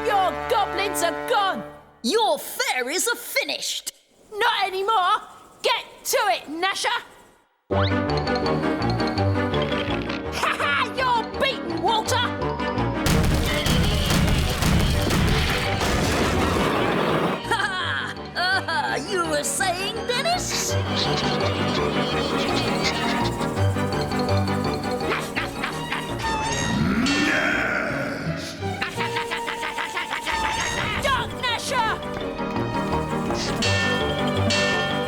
Your goblins are gone. Your fairies are finished. Not anymore. Get to it, Gnasher. Ha ha! You're beaten, Walter. Ha! You were saying, Dennis? Duck, Gnasher!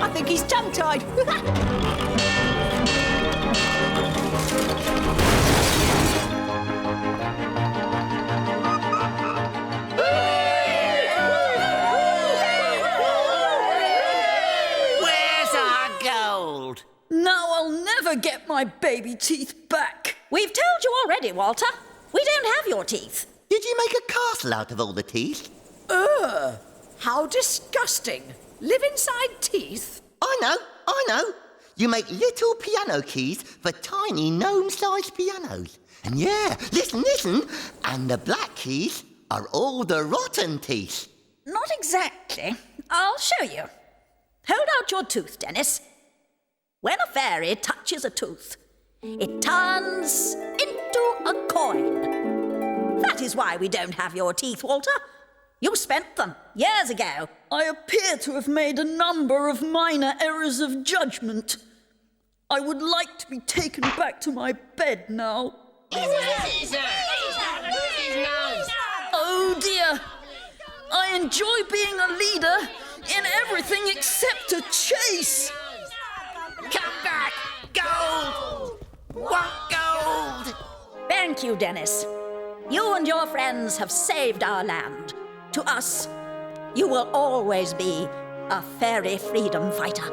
I think he's tongue-tied. Where's our gold? Now I'll never get my baby teeth back. We've told you already, Walter. We don't have your teeth. Did you make a castle out of all the teeth? Ugh! How disgusting. Live inside teeth? I know. You make little piano keys for tiny gnome-sized pianos. And yeah, listen. And the black keys are all the rotten teeth. Not exactly. I'll show you. Hold out your tooth, Dennis. When a fairy touches a tooth, it turns into a coin. That is why we don't have your teeth, Walter. You spent them years ago. I appear to have made a number of minor errors of judgment. I would like to be taken back to my bed now. Oh dear. I enjoy being a leader in everything except a chase. Come back! Gold! Want gold! Thank you, Dennis. You and your friends have saved our land. To us, you will always be a fairy freedom fighter.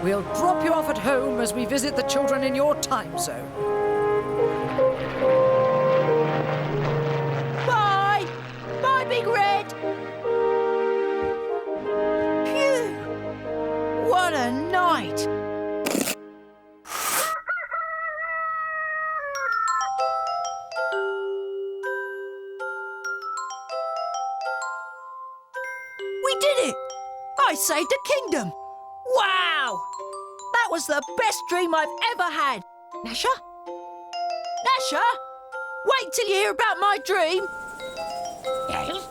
We'll drop you off at home as we visit the children in your time zone. Bye! Bye, Big Red! Phew! What a night! We did it! I saved a kingdom! Wow! That was the best dream I've ever had! Gnasher? Gnasher? Wait till you hear about my dream! Yes?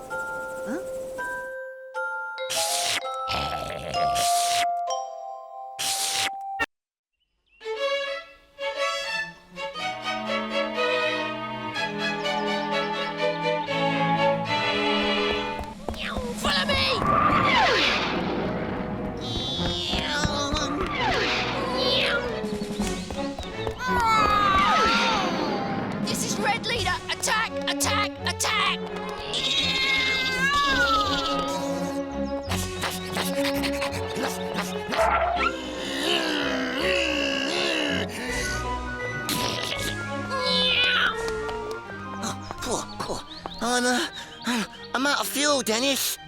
Follow me! This is Red Leader! Attack! Attack! Attack! I'm out of fuel, Dennis.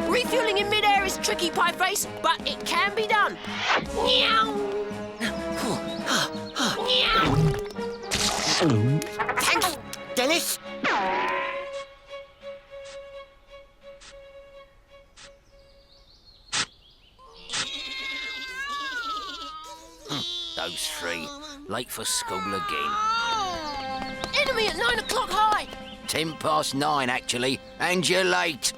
Refueling in midair is tricky, Pie-Face, but it can be done. Thanks, Dennis. Those three, late for school again. Enemy at 9 o'clock high. 9:10, actually, and you're late.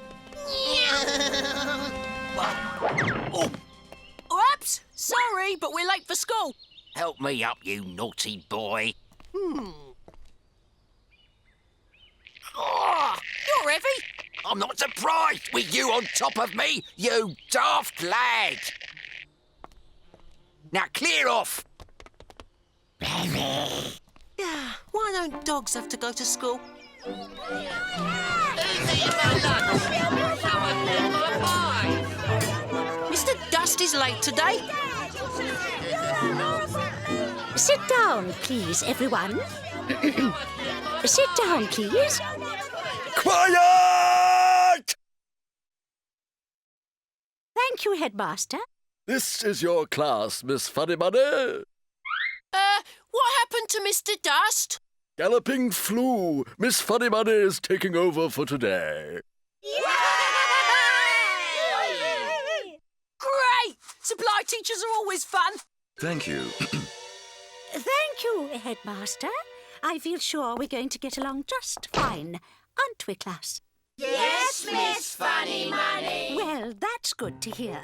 Oops! Sorry, but we're late for school. Help me up, you naughty boy. Oh, you're heavy. I'm not surprised with you on top of me, you daft lad. Now clear off. Yeah, why don't dogs have to go to school? Mr. Dust is late today. Sit down, please, everyone. Sit down, please. Quiet! Thank you, Headmaster. This is your class, Miss Funnymoney. What happened to Mr. Dust? Galloping flu. Miss Funnymoney is taking over for today. Great! Supply teachers are always fun. Thank you. Thank you, Headmaster. I feel sure we're going to get along just fine. Aren't we, class? Yes, Miss Funnymoney. Well, that's good to hear.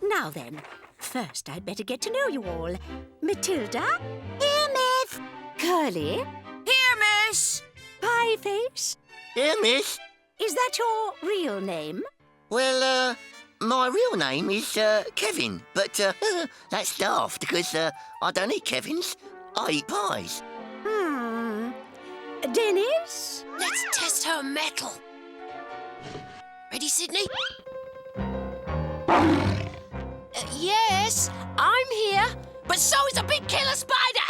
Now then, first I'd better get to know you all. Matilda? Here, Miss. Curly? Here, Miss. Pie-Face? Here, miss. Is that your real name? Well, my real name is Kevin, but that's daft because I don't eat Kevins. I eat pies. Dennis? Let's test her mettle. Ready, Sydney? Yes, I'm here, but so is a big killer spider.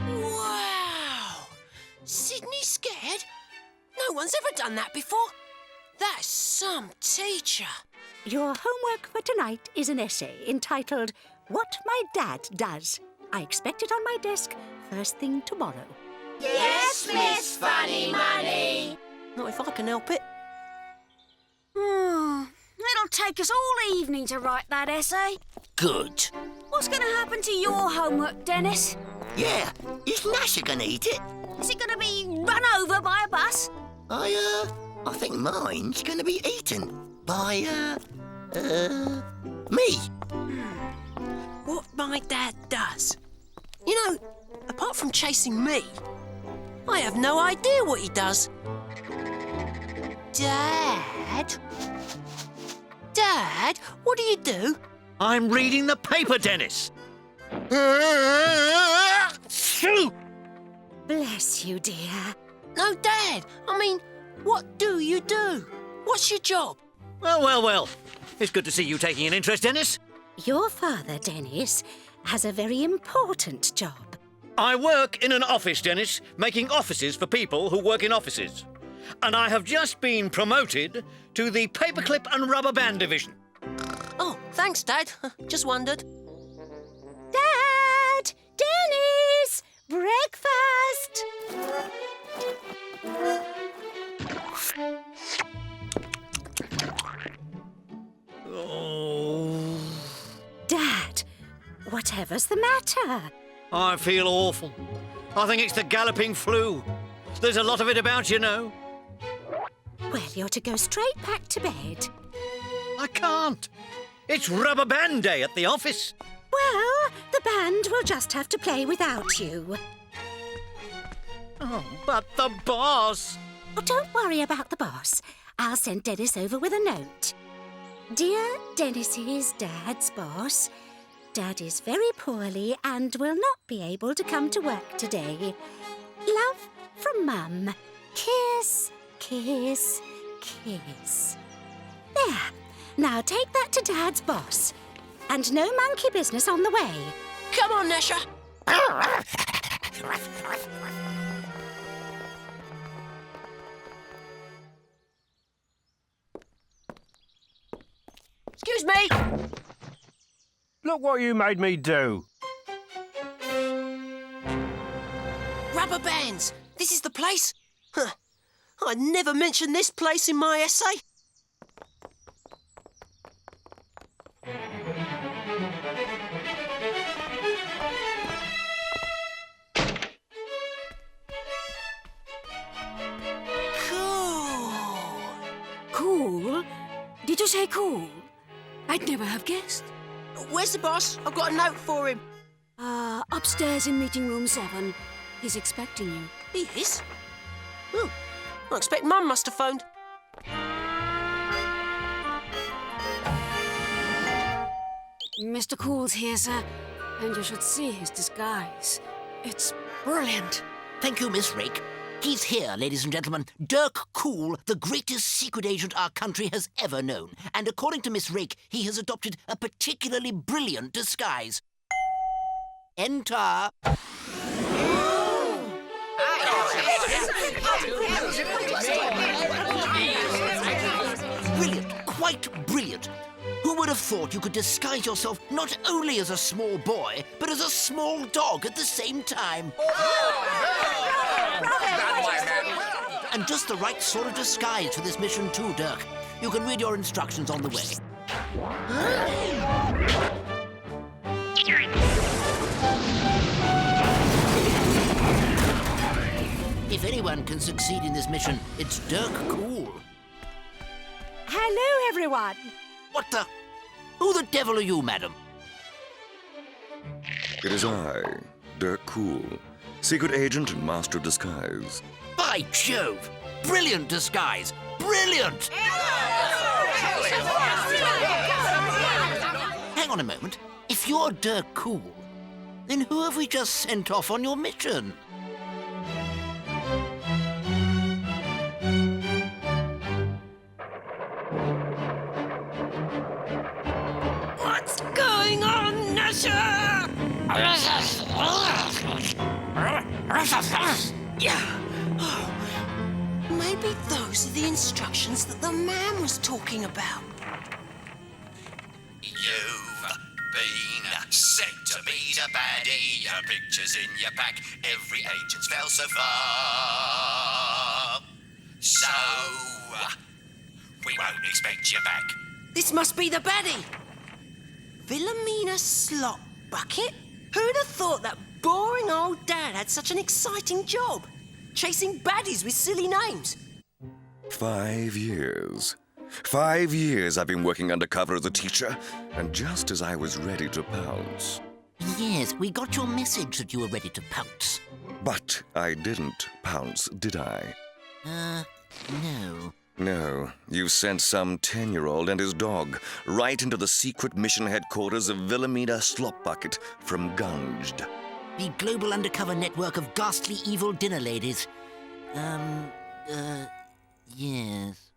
Wow! Sydney scared? No one's ever done that before. That's some teacher. Your homework for tonight is an essay entitled What My Dad Does. I expect it on my desk first thing tomorrow. Yes, Miss Funnymoney. Not if I can help it. It'll take us all evening to write that essay. Good. What's going to happen to your homework, Dennis? Yeah, is Gnasher gonna eat it? Is it going to be run over by a bus? I think mine's gonna be eaten by Me. What my dad does? You know, apart from chasing me, I have no idea what he does. Dad? Dad, what do you do? I'm reading the paper, Dennis. Shoo! Bless you, dear. No, Dad. I mean, what do you do? What's your job? Well. It's good to see you taking an interest, Dennis. Your father, Dennis, has a very important job. I work in an office, Dennis, making offices for people who work in offices. And I have just been promoted to the paperclip and rubber band division. Oh, thanks, Dad. Just wondered. Dad! Dennis! Breakfast! Oh. Dad, whatever's the matter? I feel awful. I think it's the galloping flu. There's a lot of it about, you know. Well, you're to go straight back to bed. I can't. It's rubber band day at the office. Well, the band will just have to play without you. Oh, but the boss. Oh, don't worry about the boss. I'll send Dennis over with a note. Dear Dennis's dad's boss, Dad is very poorly and will not be able to come to work today. Love from Mum. Kiss, kiss, kiss. There. Now take that to Dad's boss. And no monkey business on the way. Come on, Gnasher. Excuse me. Look what you made me do. Rubber bands. This is the place? Huh. I'd never mentioned this place in my essay. Cool? Did you say cool? I'd never have guessed. Where's the boss? I've got a note for him. Upstairs in meeting room 7. He's expecting you. He is? Oh, I expect Mum must have phoned. Mr. Cool's here, sir, and you should see his disguise. It's brilliant. Thank you, Miss Rake. He's here, ladies and gentlemen. Dirk Cool, the greatest secret agent our country has ever known. And according to Miss Rake, he has adopted a particularly brilliant disguise. Enter. Brilliant, quite brilliant. Who would have thought you could disguise yourself not only as a small boy, but as a small dog at the same time? And just the right sort of disguise for this mission too, Dirk. You can read your instructions on the way. If anyone can succeed in this mission, it's Dirk Cool. Hello, everyone. What the? Who the devil are you, madam? It is I, Dirk Cool, secret agent and master of disguise. By Jove! Brilliant disguise! Brilliant! Hang on a moment. If you're Dirk Cool, then who have we just sent off on your mission? What's going on, Gnasher? Yeah. Oh, maybe those are the instructions that the man was talking about. You've been sent to meet a baddie. Your picture's in your pack. Every agent's fell so far. So, we won't expect you back. This must be the baddie. Vilhemina Slopbucket? Who'd have thought that boring old dad had such an exciting job? Chasing baddies with silly names. 5 years. 5 years I've been working undercover as a teacher, and just as I was ready to pounce. Yes, we got your message that you were ready to pounce. But I didn't pounce, did I? No. No, you sent some 10-year-old and his dog right into the secret mission headquarters of Vilhemina Slopbucket from Gunged. The global undercover network of ghastly evil dinner ladies. Yes.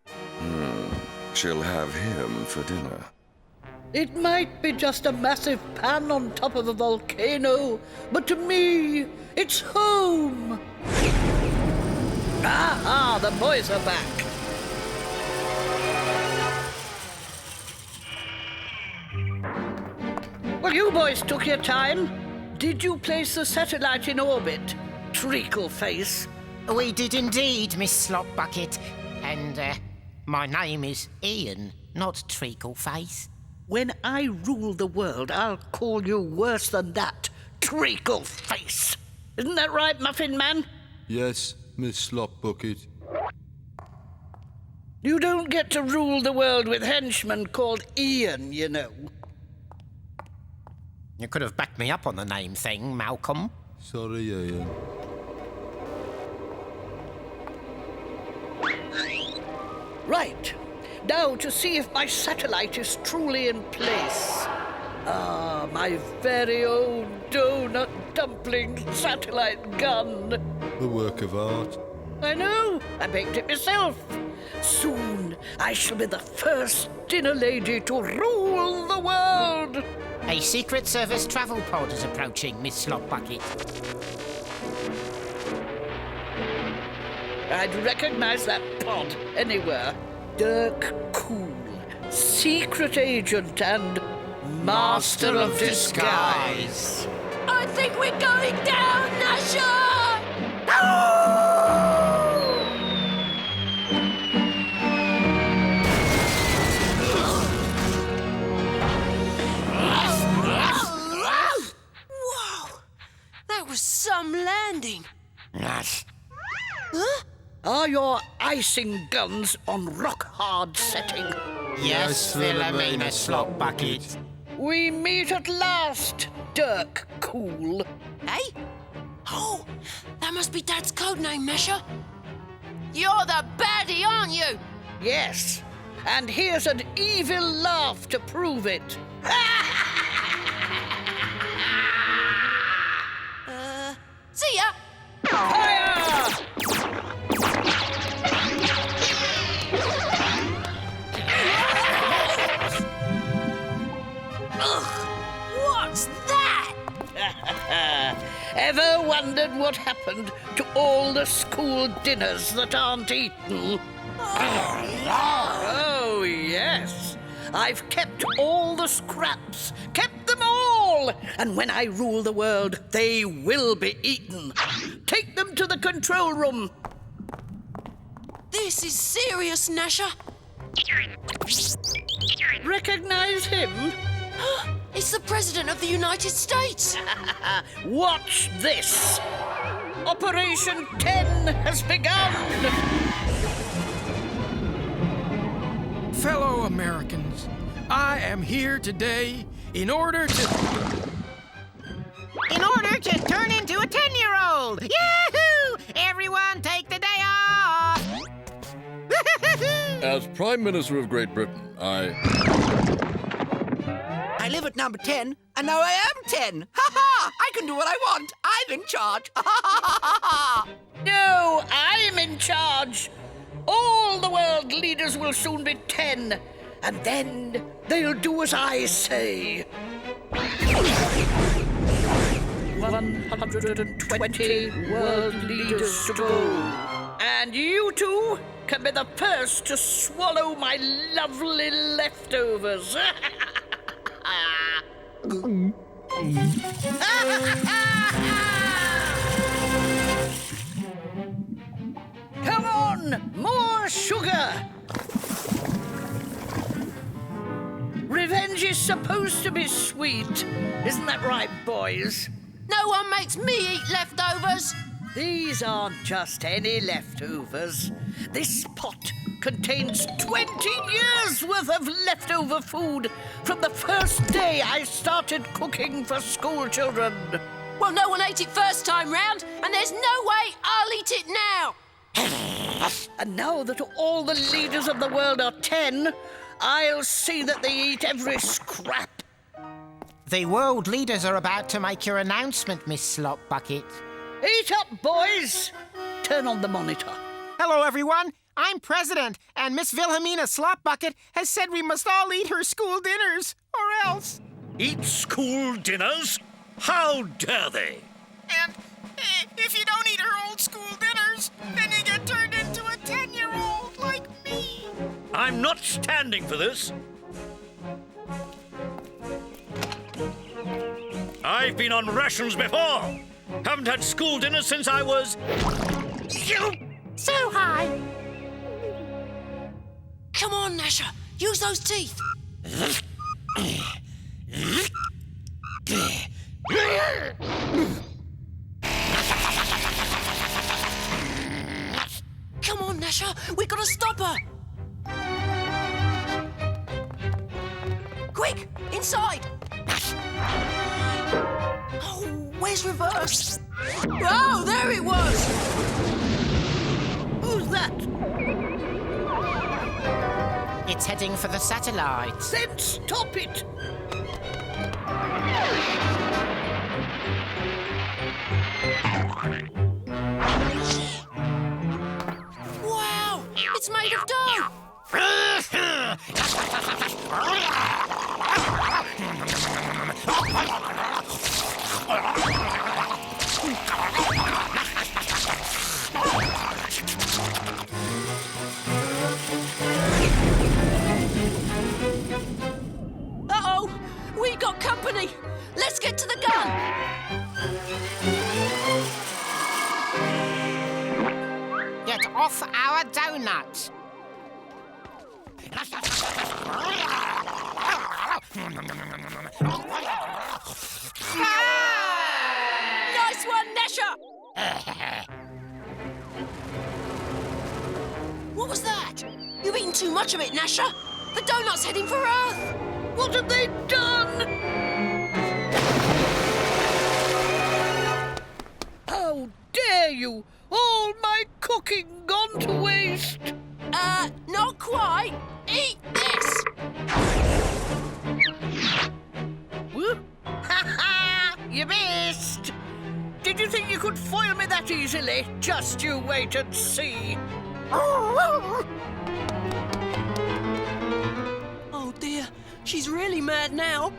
She'll have him for dinner. It might be just a massive pan on top of a volcano, but to me, it's home. Aha, the boys are back. Well, you boys took your time. Did you place the satellite in orbit, Treacle Face? We did indeed, Miss Slop Bucket. And, my name is Ian, not Treacle Face. When I rule the world, I'll call you worse than that, Treacle Face. Isn't that right, Muffin Man? Yes, Miss Slop Bucket. You don't get to rule the world with henchmen called Ian, you know. You could have backed me up on the name thing, Malcolm. Sorry, Ian. Right. Now to see if my satellite is truly in place. Ah, my very own donut dumpling satellite gun. The work of art. I know. I baked it myself. Soon I shall be the first dinner lady to rule the world. A Secret Service travel pod is approaching, Miss Slop Bucket. I'd recognize that pod anywhere. Dirk Cool, secret agent and master of disguise. I think we're going down, Gnasher! Whoa! That was some landing. Yes. Huh? Are your icing guns on rock-hard setting? Yes, Vilhemina Slop Bucket. We meet at last, Dirk Cool. Hey? Oh, that must be Dad's code name, Gnasher. You're the baddie, aren't you? Yes, and here's an evil laugh to prove it. See ya! Fire! What's that? Ever wondered what happened to all the school dinners that aren't eaten? Oh, yes. I've kept all the scraps, kept them all. And when I rule the world, they will be eaten. Take them to the control room. This is serious, Gnasher. Recognize him? It's the President of the United States. Watch this. Operation 10 has begun. Fellow Americans, I am here today in order to turn into a 10-year-old! Yahoo! Everyone take the day off! As Prime Minister of Great Britain, I live at number 10, and now I am 10. Ha ha! I can do what I want. I'm in charge. Ha ha ha ha ha! No, I'm in charge. All the world leaders will soon be 10, and then they'll do as I say. 120 world leaders to go. And you two can be the first to swallow my lovely leftovers. Come on, more sugar! Revenge is supposed to be sweet. Isn't that right, boys? No one makes me eat leftovers. These aren't just any leftovers. This pot contains 20 years' worth of leftover food from the first day I started cooking for school children. Well, no one ate it first time round, and there's no way I'll eat it now. And now that all the leaders of the world are 10, I'll see that they eat every scrap. The world leaders are about to make your announcement, Miss Slop Bucket. Eat up, boys! Turn on the monitor. Hello, everyone. I'm President, and Miss Vilhemina Slopbucket has said we must all eat her school dinners, or else. Eat school dinners? How dare they? And if you don't eat her old school dinners, then you get turned into a 10-year-old like me. I'm not standing for this. I've been on rations before. Haven't had school dinner since I was... So high. Come on, Gnasher. Use those teeth. Come on, Gnasher. We gotta stop her. Quick, inside. Oh, where's reverse? Oh, there it was. Who's that? It's heading for the satellites. Then stop it! Wow! It's made of dough! Uh-oh! We got company! Let's get to the gun! Get off our donuts. Nice one, Gnasher! What was that? You've eaten too much of it, Gnasher! The donut's heading for Earth! What have they done? How dare you! All my cooking gone to waste! Not quite. Eat this! Ha ha! You missed! Did you think you could foil me that easily? Just you wait and see. Oh dear, she's really mad now.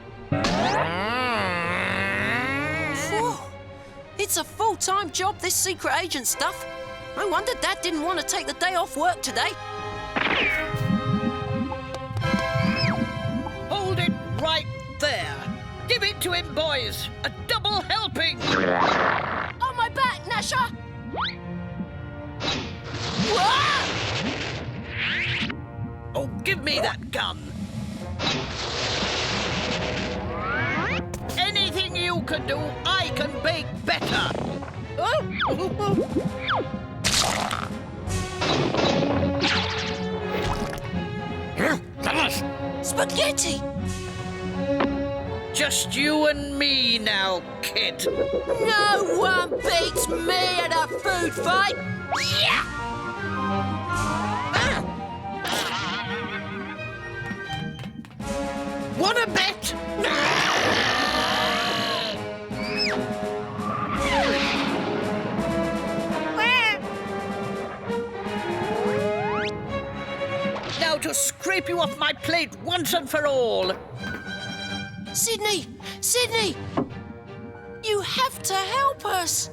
Phew. It's a full-time job, this secret agent stuff. No wonder Dad didn't want to take the day off work today. Hold it right there. Give it to him, boys. A double helping. On my back, Gnasher! Oh, give me that gun. Anything you can do, I can bake better. Spaghetti! Just you and me now, kid. No one beats me at a food fight! Yeah! Wanna bet? Now to scrape you off my plate once and for all. Sydney! Sydney! You have to help us!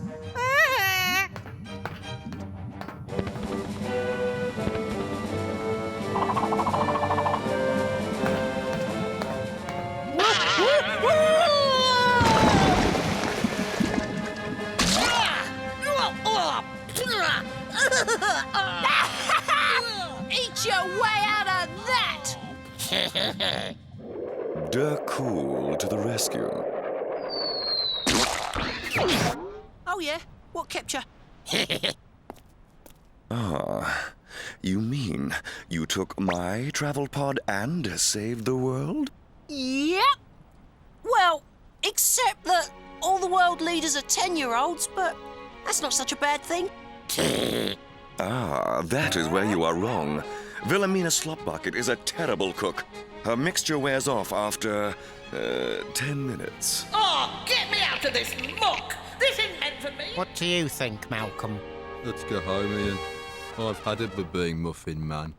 Eat your way out of that! Cool to the rescue. Oh yeah? What kept you? Ah, You mean you took my travel pod and saved the world? Yep. Well, except that all the world leaders are 10-year-olds, but that's not such a bad thing. Ah, that is where you are wrong. Vilhemina Slopbucket is a terrible cook. Her mixture wears off after, 10 minutes. Oh, get me out of this muck! This isn't meant for me! What do you think, Malcolm? Let's go home, Ian. I've had it with being Muffin Man.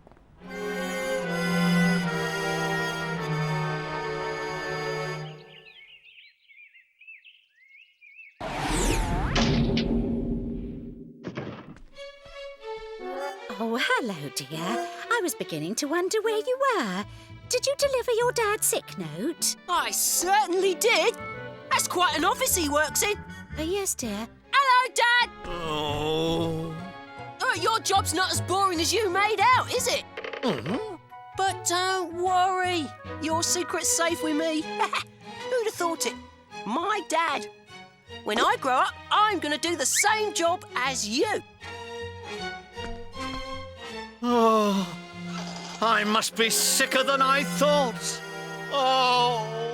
Oh, hello, dear. I was beginning to wonder where you were. Did you deliver your dad's sick note? I certainly did. That's quite an office he works in. Yes, dear. Hello, Dad. Oh. Your job's not as boring as you made out, is it? But don't worry. Your secret's safe with me. Who'd have thought it? My dad. When I grow up, I'm going to do the same job as you. Oh, I must be sicker than I thought. Oh.